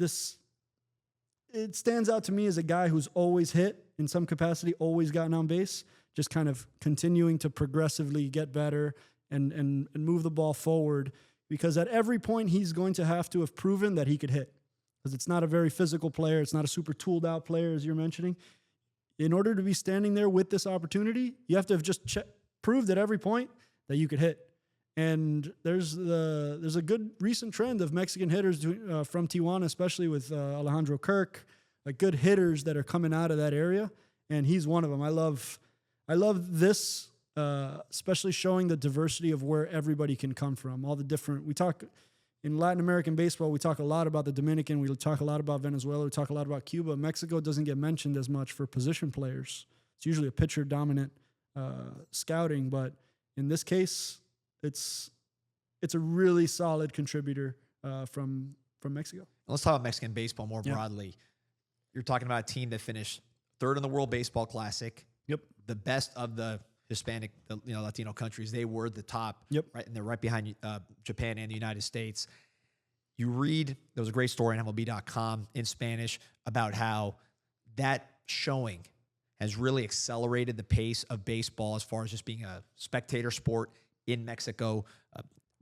it stands out to me as a guy who's always hit in some capacity, always gotten on base, just kind of continuing to progressively get better and move the ball forward, because at every point he's going to have proven that he could hit, because it's not a very physical player. It's not a super tooled out player, as you're mentioning. In order to be standing there with this opportunity, you have to have just proved at every point that you could hit. And there's a good recent trend of Mexican hitters from Tijuana, especially with Alejandro Kirk, like good hitters that are coming out of that area, and he's one of them. I love this, especially showing the diversity of where everybody can come from. All the different, we talk, in Latin American baseball, we talk a lot about the Dominican, we talk a lot about Venezuela, we talk a lot about Cuba. Mexico doesn't get mentioned as much for position players. It's usually a pitcher-dominant scouting, but in this case, it's a really solid contributor from Mexico. Let's talk about Mexican baseball more broadly. You're talking about a team that finished third in the World Baseball Classic. Yep. The best of the Hispanic, Latino countries. They were the top. Yep. Right, and they're right behind Japan and the United States. You read, there was a great story on MLB.com in Spanish about how that showing has really accelerated the pace of baseball as far as just being a spectator sport in Mexico.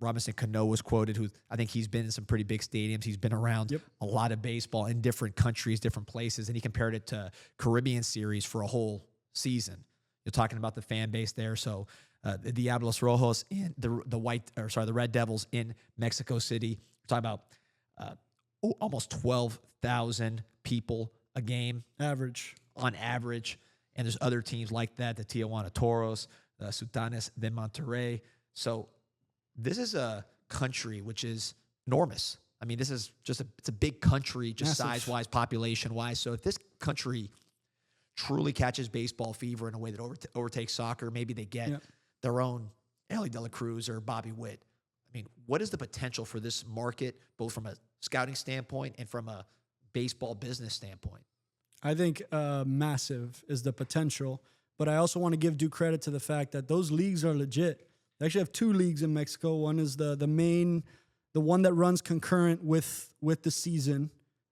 Robinson Cano was quoted, who I think he's been in some pretty big stadiums. He's been around a lot of baseball in different countries, different places, and he compared it to Caribbean Series for a whole season. You're talking about the fan base there. So the Diablos Rojos and the Red Devils in Mexico City. We're talking about almost 12,000 people a game on average. And there's other teams like that, the Tijuana Toros, the Sultanes de Monterrey. So this is a country which is enormous. I mean, this is just it's a big country, just size-wise, population-wise. So if this country truly catches baseball fever in a way that overtakes soccer, maybe they get their own Elly de la Cruz or Bobby Witt. I mean, what is the potential for this market, both from a scouting standpoint and from a baseball business standpoint? I think massive is the potential, but I also want to give due credit to the fact that those leagues are legit. They actually have two leagues in Mexico. One is the one that runs concurrent with the season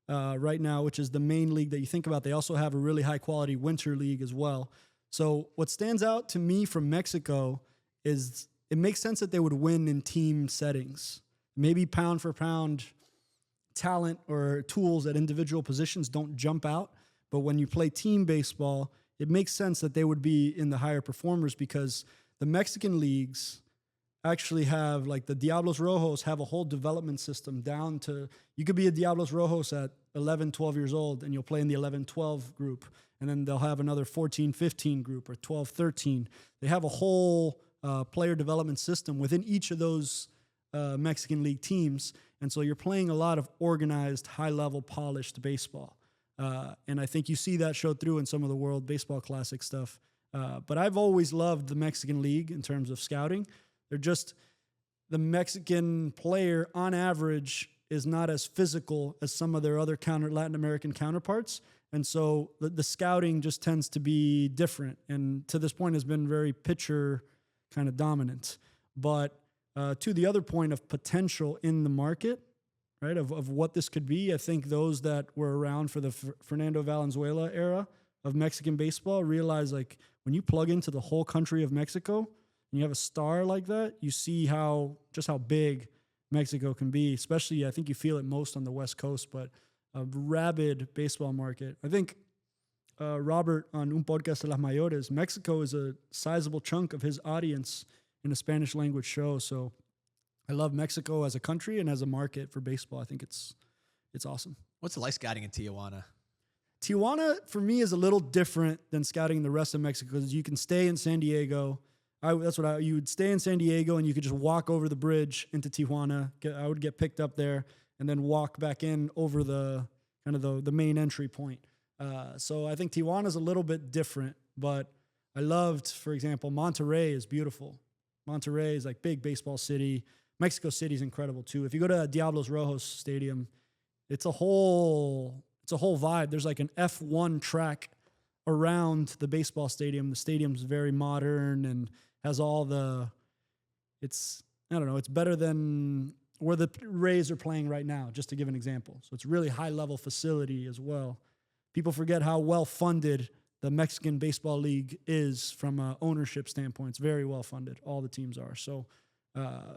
right now, which is the main league that you think about. They also have a really high quality winter league as well. So what stands out to me from Mexico is it makes sense that they would win in team settings. Maybe pound for pound talent or tools at individual positions don't jump out, but when you play team baseball, it makes sense that they would be in the higher performers because the Mexican leagues actually have, like the Diablos Rojos have a whole development system down to, you could be a Diablos Rojos at 11, 12 years old and you'll play in the 11, 12 group. And then they'll have another 14, 15 group or 12, 13. They have a whole player development system within each of those Mexican league teams. And so you're playing a lot of organized, high-level, polished baseball. And I think you see that show through in some of the World Baseball Classic stuff. But I've always loved the Mexican League in terms of scouting. They're just, the Mexican player on average is not as physical as some of their other Latin American counterparts. And so the scouting just tends to be different. And to this point has been very pitcher kind of dominant. But to the other point of potential in the market, right, of what this could be, I think those that were around for the Fernando Valenzuela era of Mexican baseball realize, like, when you plug into the whole country of Mexico and you have a star like that, you see just how big Mexico can be, especially I think you feel it most on the West Coast, but a rabid baseball market. I think Robert on Un Podcast de las Mayores, Mexico is a sizable chunk of his audience in a Spanish language show. So I love Mexico as a country and as a market for baseball. I think it's awesome. What's it like scouting in Tijuana? Tijuana, for me, is a little different than scouting the rest of Mexico because you can stay in San Diego. You would stay in San Diego and you could just walk over the bridge into Tijuana. I would get picked up there and then walk back in over the main entry point. So I think Tijuana is a little bit different, but I loved, for example, Monterrey is beautiful. Monterrey is like big baseball city. Mexico City is incredible too. If you go to Diablos Rojos Stadium, it's a whole vibe. There's like an F1 track around the baseball stadium. The stadium's very modern and has all it's better than where the Rays are playing right now, just to give an example. So it's really high level facility as well. People forget how well funded the Mexican Baseball League is from an ownership standpoint. It's very well funded. All the teams are. So,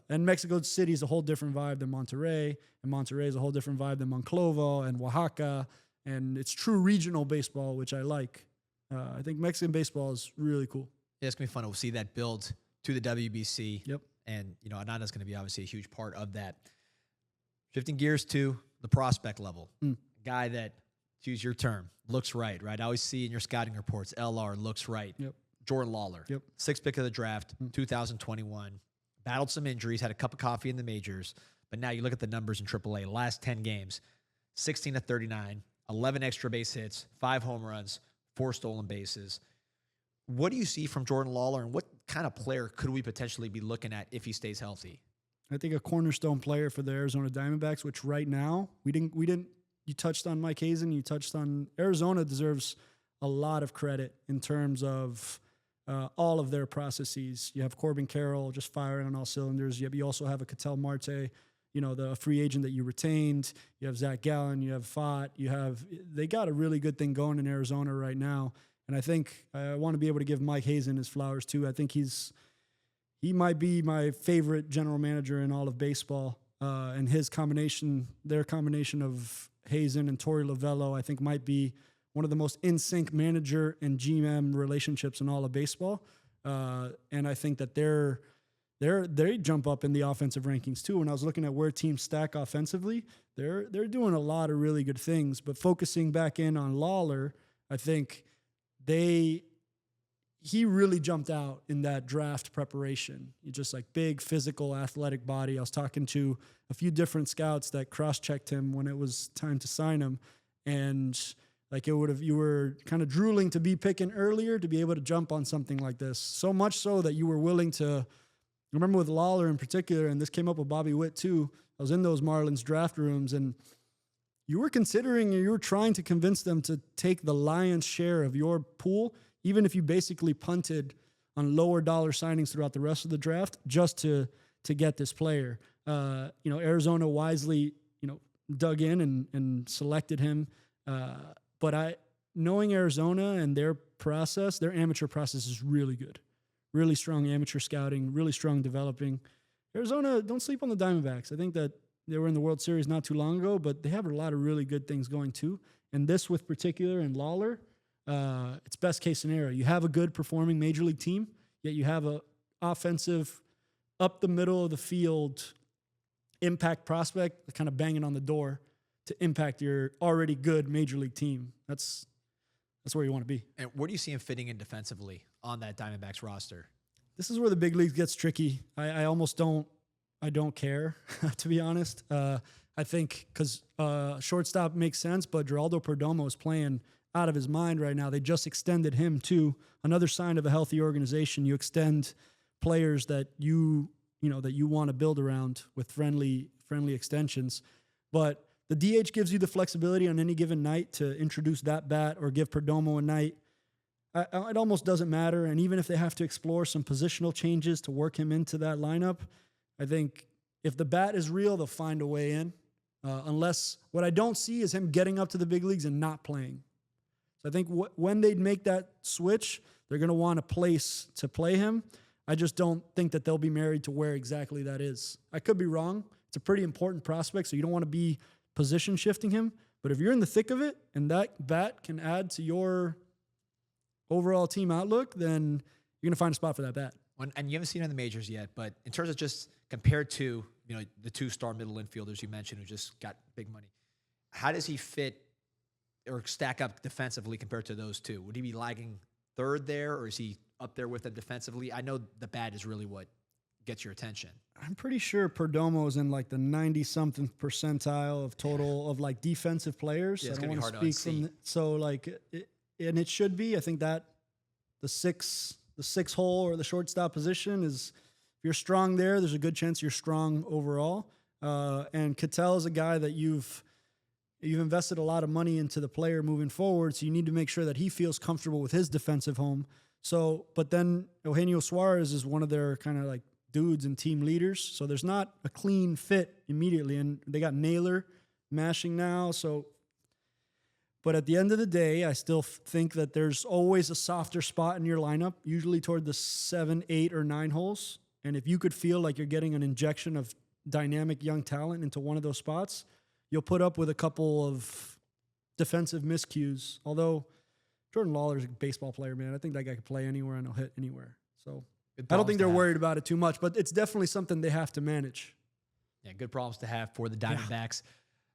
and Mexico City is a whole different vibe than Monterrey, and Monterrey is a whole different vibe than Monclova and Oaxaca, and it's true regional baseball, which I like. I think Mexican baseball is really cool. Yeah, it's going to be fun to see that build to the WBC. Yep. And, Ananda's going to be obviously a huge part of that. Shifting gears to the prospect level. Guy that, to use your term, looks right? I always see in your scouting reports, LR looks right. Yep. Jordan Lawler. Yep. 6th pick of the draft, 2021. battled some injuries, had a cup of coffee in the majors, but now you look at the numbers in AAA, last 10 games, 16 to 39, 11 extra base hits, 5 home runs, 4 stolen bases. What do you see from Jordan Lawler, and what kind of player could we potentially be looking at if he stays healthy? I think a cornerstone player for the Arizona Diamondbacks, which right now we didn't. You touched on Mike Hazen. You touched on Arizona deserves a lot of credit in terms of all of their processes. You have Corbin Carroll just firing on all cylinders. You also have a Ketel Marte, the free agent that you retained. You have Zach Gallen. You have Fott. They got a really good thing going in Arizona right now. And I think I want to be able to give Mike Hazen his flowers too. I think he might be my favorite general manager in all of baseball. And their combination of Hazen and Torey Lovello, I think might be one of the most in-sync manager and GM relationships in all of baseball. And I think that they jump up in the offensive rankings too. When I was looking at where teams stack offensively, they're doing a lot of really good things. But focusing back in on Lawler, I think he really jumped out in that draft preparation. He just like big, physical, athletic body. I was talking to a few different scouts that cross-checked him when it was time to sign him. And like you were kind of drooling to be picking earlier to be able to jump on something like this. So much so that you were willing to, I remember with Lawler in particular, and this came up with Bobby Witt too. I was in those Marlins draft rooms, and you were trying to convince them to take the lion's share of your pool, even if you basically punted on lower dollar signings throughout the rest of the draft just to get this player. Arizona wisely, dug in and selected him. But knowing Arizona and their amateur process is really good. Really strong amateur scouting, really strong developing. Arizona, don't sleep on the Diamondbacks. I think that they were in the World Series not too long ago, but they have a lot of really good things going too. And this with particular in Lawler, it's best case scenario. You have a good performing major league team, yet you have a offensive, up the middle of the field impact prospect kind of banging on the door to impact your already good major league team. That's where you want to be. And where do you see him fitting in defensively on that Diamondbacks roster? This is where the big leagues gets tricky. I almost don't care, to be honest. I think because shortstop makes sense, but Geraldo Perdomo is playing out of his mind right now. They just extended him too. Another sign of a healthy organization. You extend players that you want to build around with friendly extensions. But the DH gives you the flexibility on any given night to introduce that bat or give Perdomo a night. It almost doesn't matter. And even if they have to explore some positional changes to work him into that lineup, I think if the bat is real, they'll find a way in. Unless what I don't see is him getting up to the big leagues and not playing. So I think when they make that switch, they're going to want a place to play him. I just don't think that they'll be married to where exactly that is. I could be wrong. It's a pretty important prospect, so you don't want to be position shifting him. But if you're in the thick of it and that bat can add to your overall team outlook, then you're going to find a spot for that bat. And you haven't seen him in the majors yet, but in terms of just compared to the 2-star middle infielders you mentioned who just got big money, how does he fit or stack up defensively compared to those two? Would he be lagging third there, or is he up there with them defensively? I know the bat is really what gets your attention. I'm pretty sure Perdomo's in like the 90-something percentile of total of like defensive players. Yeah, it's going to hard to unsee. And it should be. I think that the six hole or the shortstop position is, if you're strong there's a good chance you're strong overall. And Ketel is a guy that you've invested a lot of money into the player moving forward, so you need to make sure that he feels comfortable with his defensive home. So, but then Eugenio Suarez is one of their kind of like dudes and team leaders, so there's not a clean fit immediately, and they got Naylor mashing now. So, but at the end of the day, I still think that there's always a softer spot in your lineup, usually toward the 7, 8, or 9 holes. And if you could feel like you're getting an injection of dynamic young talent into one of those spots, you'll put up with a couple of defensive miscues. Although Jordan Lawler's a baseball player, man. I think that guy can play anywhere and he'll hit anywhere. So I don't think they're worried about it too much, but it's definitely something they have to manage. Yeah, good problems to have for the Diamondbacks.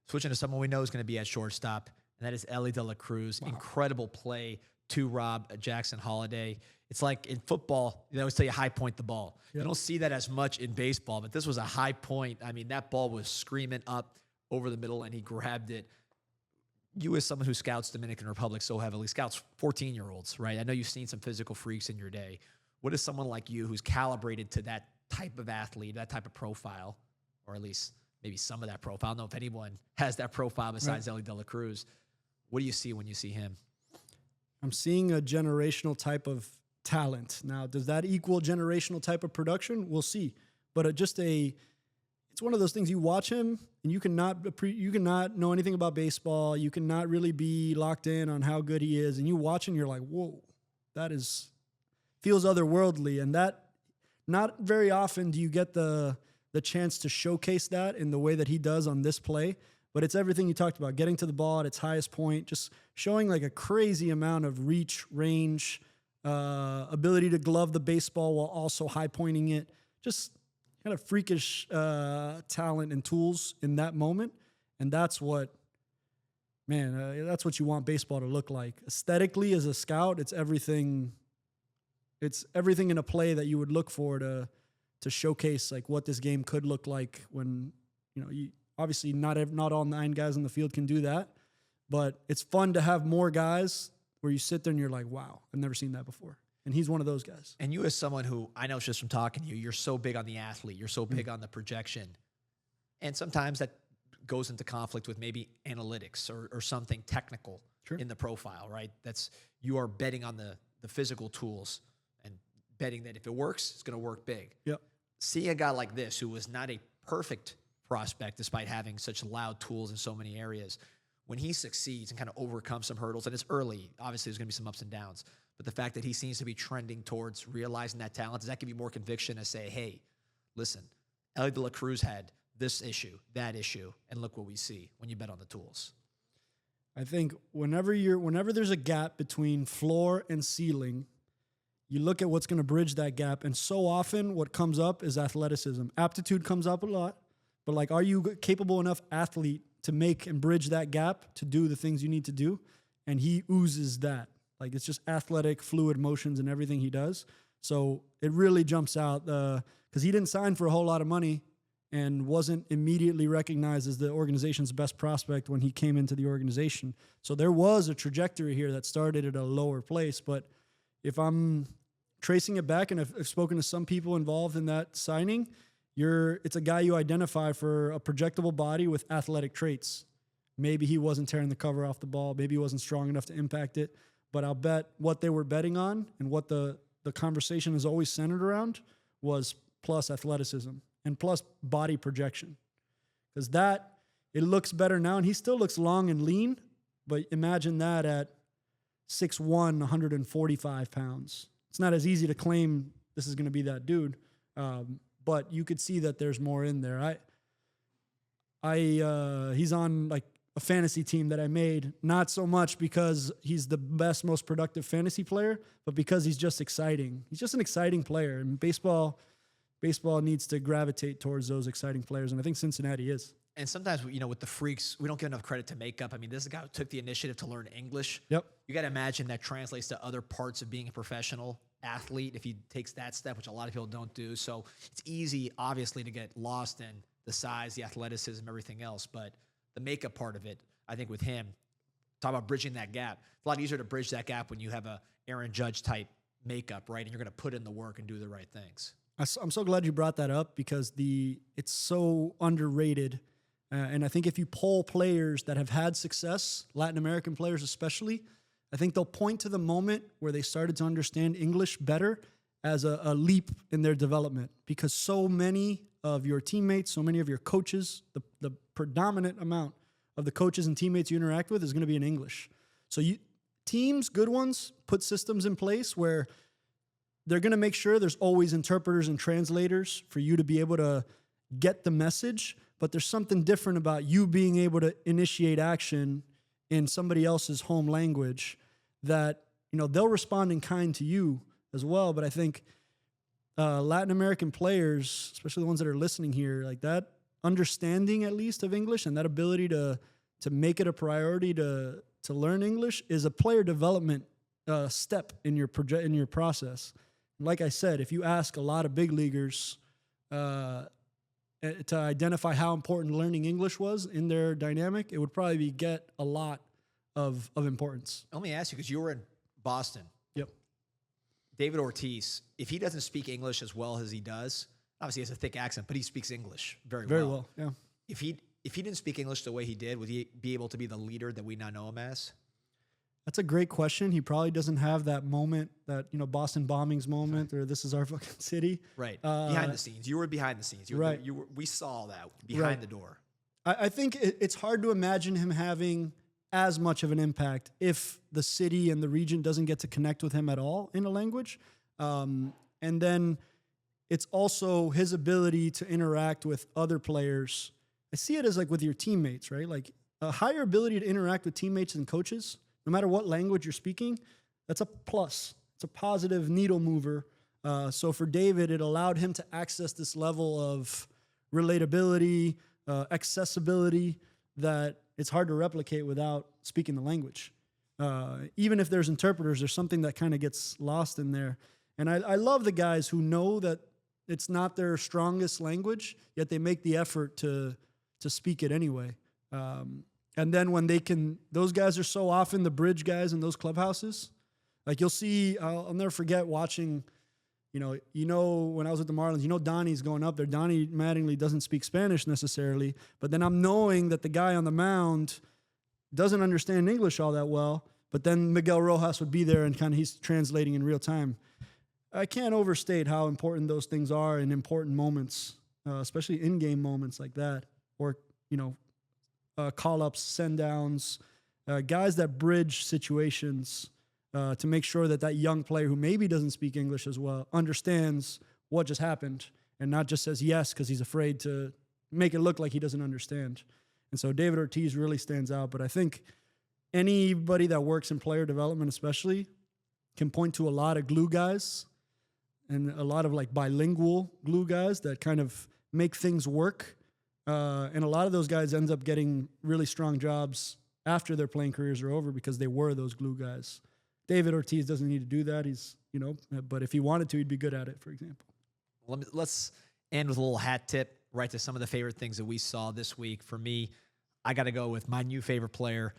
Switching to someone we know is going to be at shortstop, and that is Elly de la Cruz. Wow. Incredible play to Rob Jackson Holiday. It's like in football, they always tell you high point the ball. Yep. You don't see that as much in baseball, but this was a high point. I mean, that ball was screaming up over the middle, and he grabbed it. You, as someone who scouts Dominican Republic so heavily, scouts 14-year-olds, right? I know you've seen some physical freaks in your day. What is someone like you who's calibrated to that type of athlete, that type of profile, or at least maybe some of that profile? I don't know if anyone has that profile besides Elly De La Cruz. What do you see when you see him? I'm seeing a generational type of talent. Now, does that equal generational type of production? We'll see. But it's one of those things, you watch him and you cannot know anything about baseball. You cannot really be locked in on how good he is. And you watch and you're like, whoa, feels otherworldly. And that, not very often do you get the chance to showcase that in the way that he does on this play. But it's everything you talked about, getting to the ball at its highest point, just showing like a crazy amount of reach, range, ability to glove the baseball while also high pointing it. Just kind of freakish talent and tools in that moment. And that's what you want baseball to look like. Aesthetically, as a scout, it's everything in a play that you would look for to showcase like what this game could look like when, obviously not all 9 guys on the field can do that, but it's fun to have more guys where you sit there and you're like, wow, I've never seen that before. And he's one of those guys. And you, as someone who I know just from talking to you, you're so big on the athlete, you're so big on the projection. And sometimes that goes into conflict with maybe analytics or something technical in the profile, right? You are betting on the physical tools and betting that if it works, it's going to work big. Yep. See a guy like this who was not a perfect prospect despite having such loud tools in so many areas. When he succeeds and kind of overcomes some hurdles, and it's early, obviously there's going to be some ups and downs, but the fact that he seems to be trending towards realizing that talent, does that give you more conviction to say, hey, listen, Elly De La Cruz had this issue, that issue, and look what we see when you bet on the tools? I think whenever there's a gap between floor and ceiling, you look at what's going to bridge that gap, and so often what comes up is athleticism. Aptitude comes up a lot, but like, are you capable enough athlete to make and bridge that gap to do the things you need to do? And he oozes that. Like, it's just athletic, fluid motions and everything he does. So it really jumps out because he didn't sign for a whole lot of money and wasn't immediately recognized as the organization's best prospect when he came into the organization. So there was a trajectory here that started at a lower place. But if I'm tracing it back, and I've spoken to some people involved in that signing, it's a guy you identify for a projectable body with athletic traits. Maybe he wasn't tearing the cover off the ball. Maybe he wasn't strong enough to impact it. But I'll bet what they were betting on and what the conversation is always centered around was plus athleticism and plus body projection. Because it looks better now, and he still looks long and lean, but imagine that at 6'1", 145 pounds. It's not as easy to claim this is going to be that dude. But you could see that there's more in there. He's on like a fantasy team that I made, not so much because he's the best, most productive fantasy player, but because he's just exciting. He's just an exciting player, and baseball needs to gravitate towards those exciting players, and I think Cincinnati is. And sometimes, with the freaks, we don't give enough credit to makeup. I mean, this is a guy who took the initiative to learn English. Yep. You got to imagine that translates to other parts of being a professional athlete if he takes that step, which a lot of people don't do. So it's easy, obviously, to get lost in the size, the athleticism, everything else. But the makeup part of it, I think with him, talk about bridging that gap. It's a lot easier to bridge that gap when you have a Aaron Judge type makeup, right? And you're going to put in the work and do the right things. I'm so glad you brought that up because it's so underrated. And I think if you poll players that have had success, Latin American players especially, I think they'll point to the moment where they started to understand English better as a leap in their development, because so many of your teammates, so many of your coaches, the predominant amount of the coaches and teammates you interact with is going to be in English. So teams, good ones, put systems in place where they're going to make sure there's always interpreters and translators for you to be able to get the message, but there's something different about you being able to initiate action in somebody else's home language that, they'll respond in kind to you as well. But I think Latin American players, especially the ones that are listening here, like that understanding at least of English and that ability to make it a priority to learn English is a player development step in your process. Like I said, if you ask a lot of big leaguers to identify how important learning English was in their dynamic, it would probably get a lot of importance. Let me ask you, because you were in Boston. Yep. David Ortiz, if he doesn't speak English as well as he does, obviously he has a thick accent, but he speaks English very well. Yeah. If he didn't speak English the way he did, would he be able to be the leader that we now know him as? That's a great question. He probably doesn't have that moment, that Boston bombings moment, or this is our fucking city. Right. Behind the scenes. You were behind the scenes. Right. We saw that behind the door. I think it's hard to imagine him having as much of an impact if the city and the region doesn't get to connect with him at all in a language. And then it's also his ability to interact with other players. I see it as like with your teammates, right? Like a higher ability to interact with teammates and coaches, no matter what language you're speaking, that's a plus. It's a positive needle mover. So for David, it allowed him to access this level of relatability, accessibility that it's hard to replicate without speaking the language. Even if there's interpreters, there's something that kind of gets lost in there. And I love the guys who know that it's not their strongest language, yet they make the effort to speak it anyway. And then when they can, those guys are so often the bridge guys in those clubhouses. Like you'll see, I'll never forget watching, when I was with the Marlins, Donnie's going up there. Donnie Mattingly doesn't speak Spanish necessarily, but then I'm knowing that the guy on the mound doesn't understand English all that well, but then Miguel Rojas would be there and kind of he's translating in real time. I can't overstate how important those things are in important moments, especially in-game moments like that, or, call-ups, send-downs, guys that bridge situations to make sure that young player who maybe doesn't speak English as well understands what just happened and not just says yes because he's afraid to make it look like he doesn't understand. And so David Ortiz really stands out. But I think anybody that works in player development especially can point to a lot of glue guys and a lot of like bilingual glue guys that kind of make things work. And a lot of those guys end up getting really strong jobs after their playing careers are over because they were those glue guys. David Ortiz doesn't need to do that. He's, but if he wanted to, he'd be good at it, for example. Let's end with a little hat tip right to some of the favorite things that we saw this week. For me, I got to go with my new favorite player,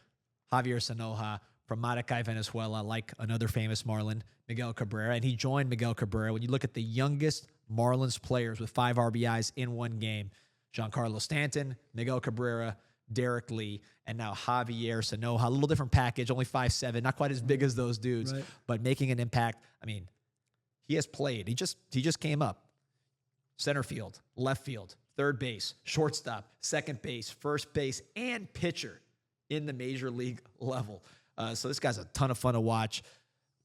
Javier Sanoja from Maracay, Venezuela, like another famous Marlin, Miguel Cabrera. And he joined Miguel Cabrera. When you look at the youngest Marlins players with 5 RBIs in one game, Giancarlo Stanton, Miguel Cabrera, Derek Lee, and now Javier Sanoja. A little different package, only 5'7", not quite as big as those dudes, right, but making an impact. I mean, he has played. He just came up. Center field, left field, third base, shortstop, second base, first base, and pitcher in the major league level. So this guy's a ton of fun to watch.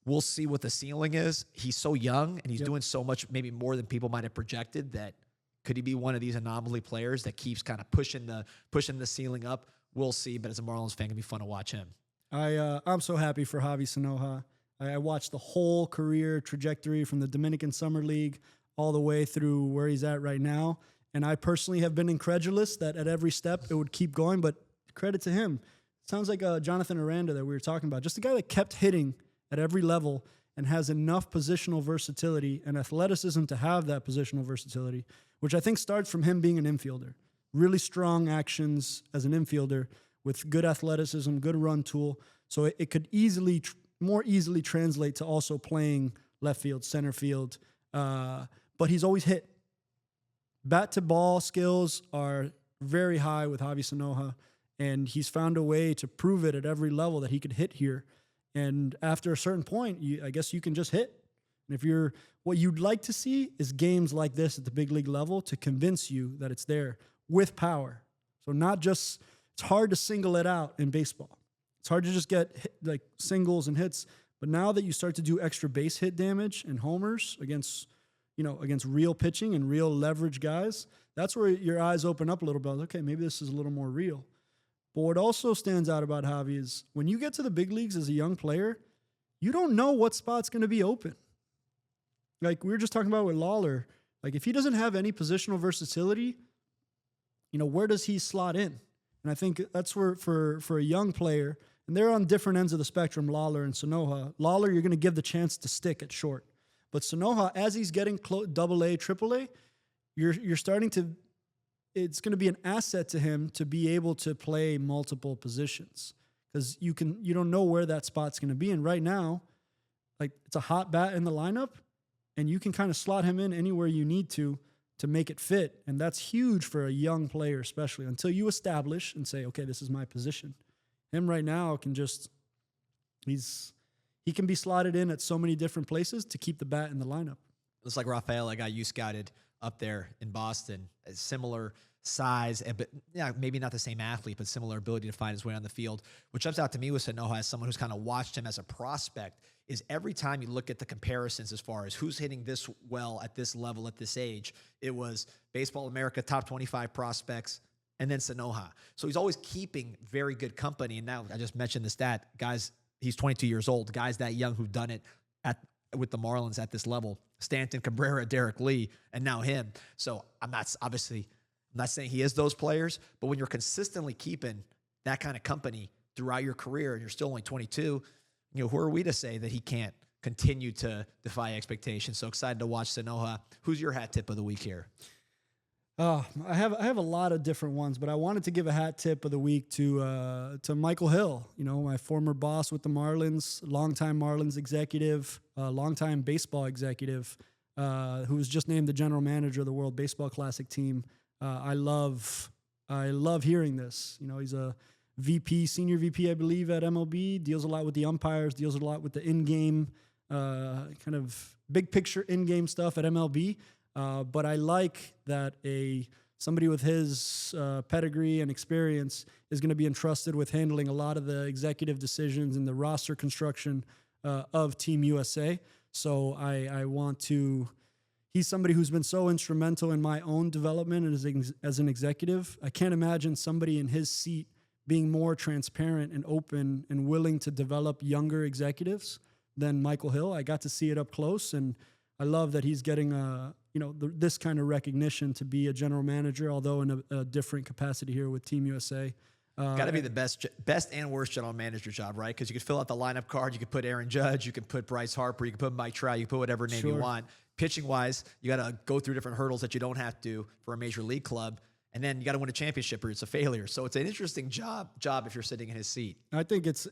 We'll see what the ceiling is. He's so young, and he's doing so much, maybe more than people might have projected, that could he be one of these anomaly players that keeps kind of pushing the ceiling up? We'll see, but as a Marlins fan, it'll be fun to watch him. I'm so happy for Javi Sanoja. I watched the whole career trajectory from the Dominican Summer League all the way through where he's at right now. And I personally have been incredulous that at every step it would keep going, but credit to him. Sounds like Jonathan Aranda that we were talking about. Just a guy that kept hitting at every level and has enough positional versatility and athleticism to have that positional versatility, which I think starts from him being an infielder. Really strong actions as an infielder with good athleticism, good run tool. So it could more easily translate to also playing left field, center field. But he's always hit. Bat to ball skills are very high with Javi Sanoja, and he's found a way to prove it at every level that he could hit here. And after a certain point, I guess you can just hit. And what you'd like to see is games like this at the big league level to convince you that it's there with power. So not just, it's hard to single it out in baseball. It's hard to just get like singles and hits. But now that you start to do extra base hit damage and homers against real pitching and real leverage guys, that's where your eyes open up a little bit. Okay, maybe this is a little more real. But what also stands out about Javi is when you get to the big leagues as a young player, you don't know what spot's going to be open. Like we were just talking about with Lawler, like if he doesn't have any positional versatility, where does he slot in? And I think that's where for a young player, And they're on different ends of the spectrum, Lawler and Sanoja. Lawler, you're going to give the chance to stick at short. But Sanoja, as he's getting double A, triple A, you're starting to, it's going to be an asset to him to be able to play multiple positions, because you don't know where that spot's going to be. And right now, like, it's a hot bat in the lineup, and you can kind of slot him in anywhere you need to make it fit. And that's huge for a young player, especially until you establish and say, okay, this is my position. Him right now can just, he can be slotted in at so many different places to keep the bat in the lineup. Looks like Rafael, a guy you scouted up there in Boston, a similar size, but yeah, maybe not the same athlete, but similar ability to find his way on the field. What jumps out to me with Sanoja, as someone who's kind of watched him as a prospect, is every time you look at the comparisons as far as who's hitting this well at this level at this age, it was Baseball America top 25 prospects and then Sanoja. So he's always keeping very good company. And now I just mentioned the stat, guys, he's 22 years old, guys that young who've done it with the Marlins at this level, Stanton, Cabrera, Derek Lee, and now him. So I'm not saying he is those players, but when you're consistently keeping that kind of company throughout your career and you're still only 22, who are we to say that he can't continue to defy expectations? So excited to watch Sanoja. Who's your hat tip of the week here? I have a lot of different ones, but I wanted to give a hat tip of the week to Michael Hill, my former boss with the Marlins, longtime Marlins executive, longtime baseball executive, who was just named the general manager of the World Baseball Classic team. I love hearing this. He's a senior VP, I believe, at MLB, deals a lot with the umpires, deals a lot with the in-game, kind of big picture in-game stuff at MLB. But I like that somebody with his pedigree and experience is going to be entrusted with handling a lot of the executive decisions and the roster construction of Team USA. So he's somebody who's been so instrumental in my own development as an executive. I can't imagine somebody in his seat being more transparent and open and willing to develop younger executives than Michael Hill. I got to see it up close, and I love that he's getting this kind of recognition to be a general manager, although in a different capacity here with Team USA. Got to be the best and worst general manager job, right? Because you could fill out the lineup card. You could put Aaron Judge. You can put Bryce Harper. You can put Mike Trout. You can put whatever name you want. Pitching-wise, you got to go through different hurdles that you don't have to for a major league club. And then you got to win a championship or it's a failure. So it's an interesting job if you're sitting in his seat. I think it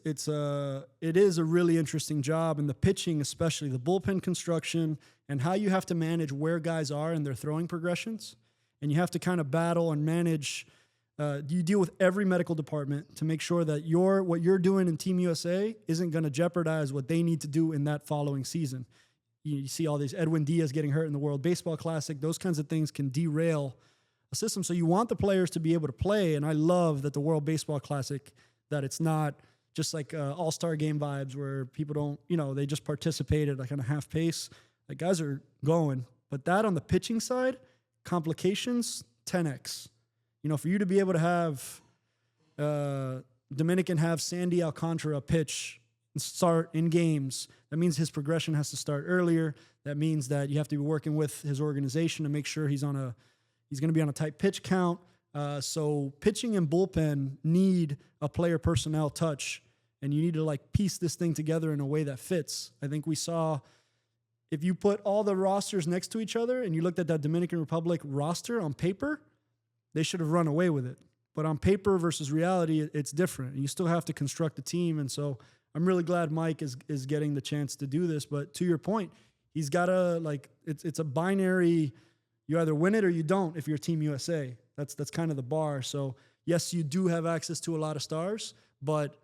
is a really interesting job, and the pitching, especially the bullpen construction and how you have to manage where guys are in their throwing progressions. And you have to kind of battle and manage. You deal with every medical department to make sure that what you're doing in Team USA isn't going to jeopardize what they need to do in that following season. You see all these Edwin Diaz getting hurt in the World Baseball Classic. Those kinds of things can derail a system. So you want the players to be able to play. And I love that the World Baseball Classic, that it's not just like all-star game vibes where people don't, they just participate at like on a half pace. Like, guys are going. But that on the pitching side, complications, 10x. For you to be able to have Dominican have Sandy Alcantara pitch and start in games, that means his progression has to start earlier. That means that you have to be working with his organization to make sure he's going to be on a tight pitch count. So pitching and bullpen need a player personnel touch, and you need to piece this thing together in a way that fits. I think we saw, if you put all the rosters next to each other and you looked at that Dominican Republic roster on paper, they should have run away with it. But on paper versus reality, it's different. You still have to construct a team. And so I'm really glad Mike is getting the chance to do this. But to your point, he's got to, it's a binary. You either win it or you don't if you're Team USA. That's kind of the bar. So, yes, you do have access to a lot of stars, but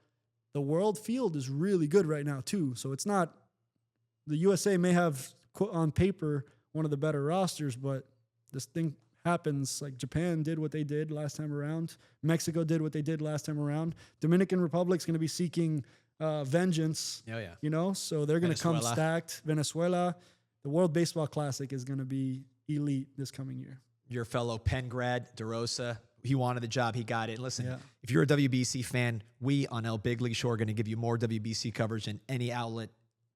the world field is really good right now too. So it's not – the USA may have, on paper, one of the better rosters, but this thing happens. Like Japan did what they did last time around. Mexico did what they did last time around. Dominican Republic's going to be seeking vengeance. Oh, yeah. So they're going to come stacked. Venezuela. The World Baseball Classic is going to be elite this coming year. Your fellow Penn grad, DeRosa, he wanted the job, he got it. And listen, if you're a WBC fan, we on El Big League Show are going to give you more WBC coverage than any outlet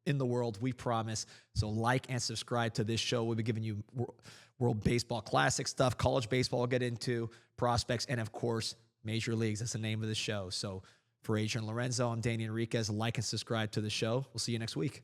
in the world, we promise. So like and subscribe to this show. We'll be giving you World Baseball Classic stuff, college baseball we'll get into, prospects, and of course, Major Leagues. That's the name of the show. So For Adrian Lorenzo, I'm Danny Enriquez. Like and subscribe to the show. We'll see you next week.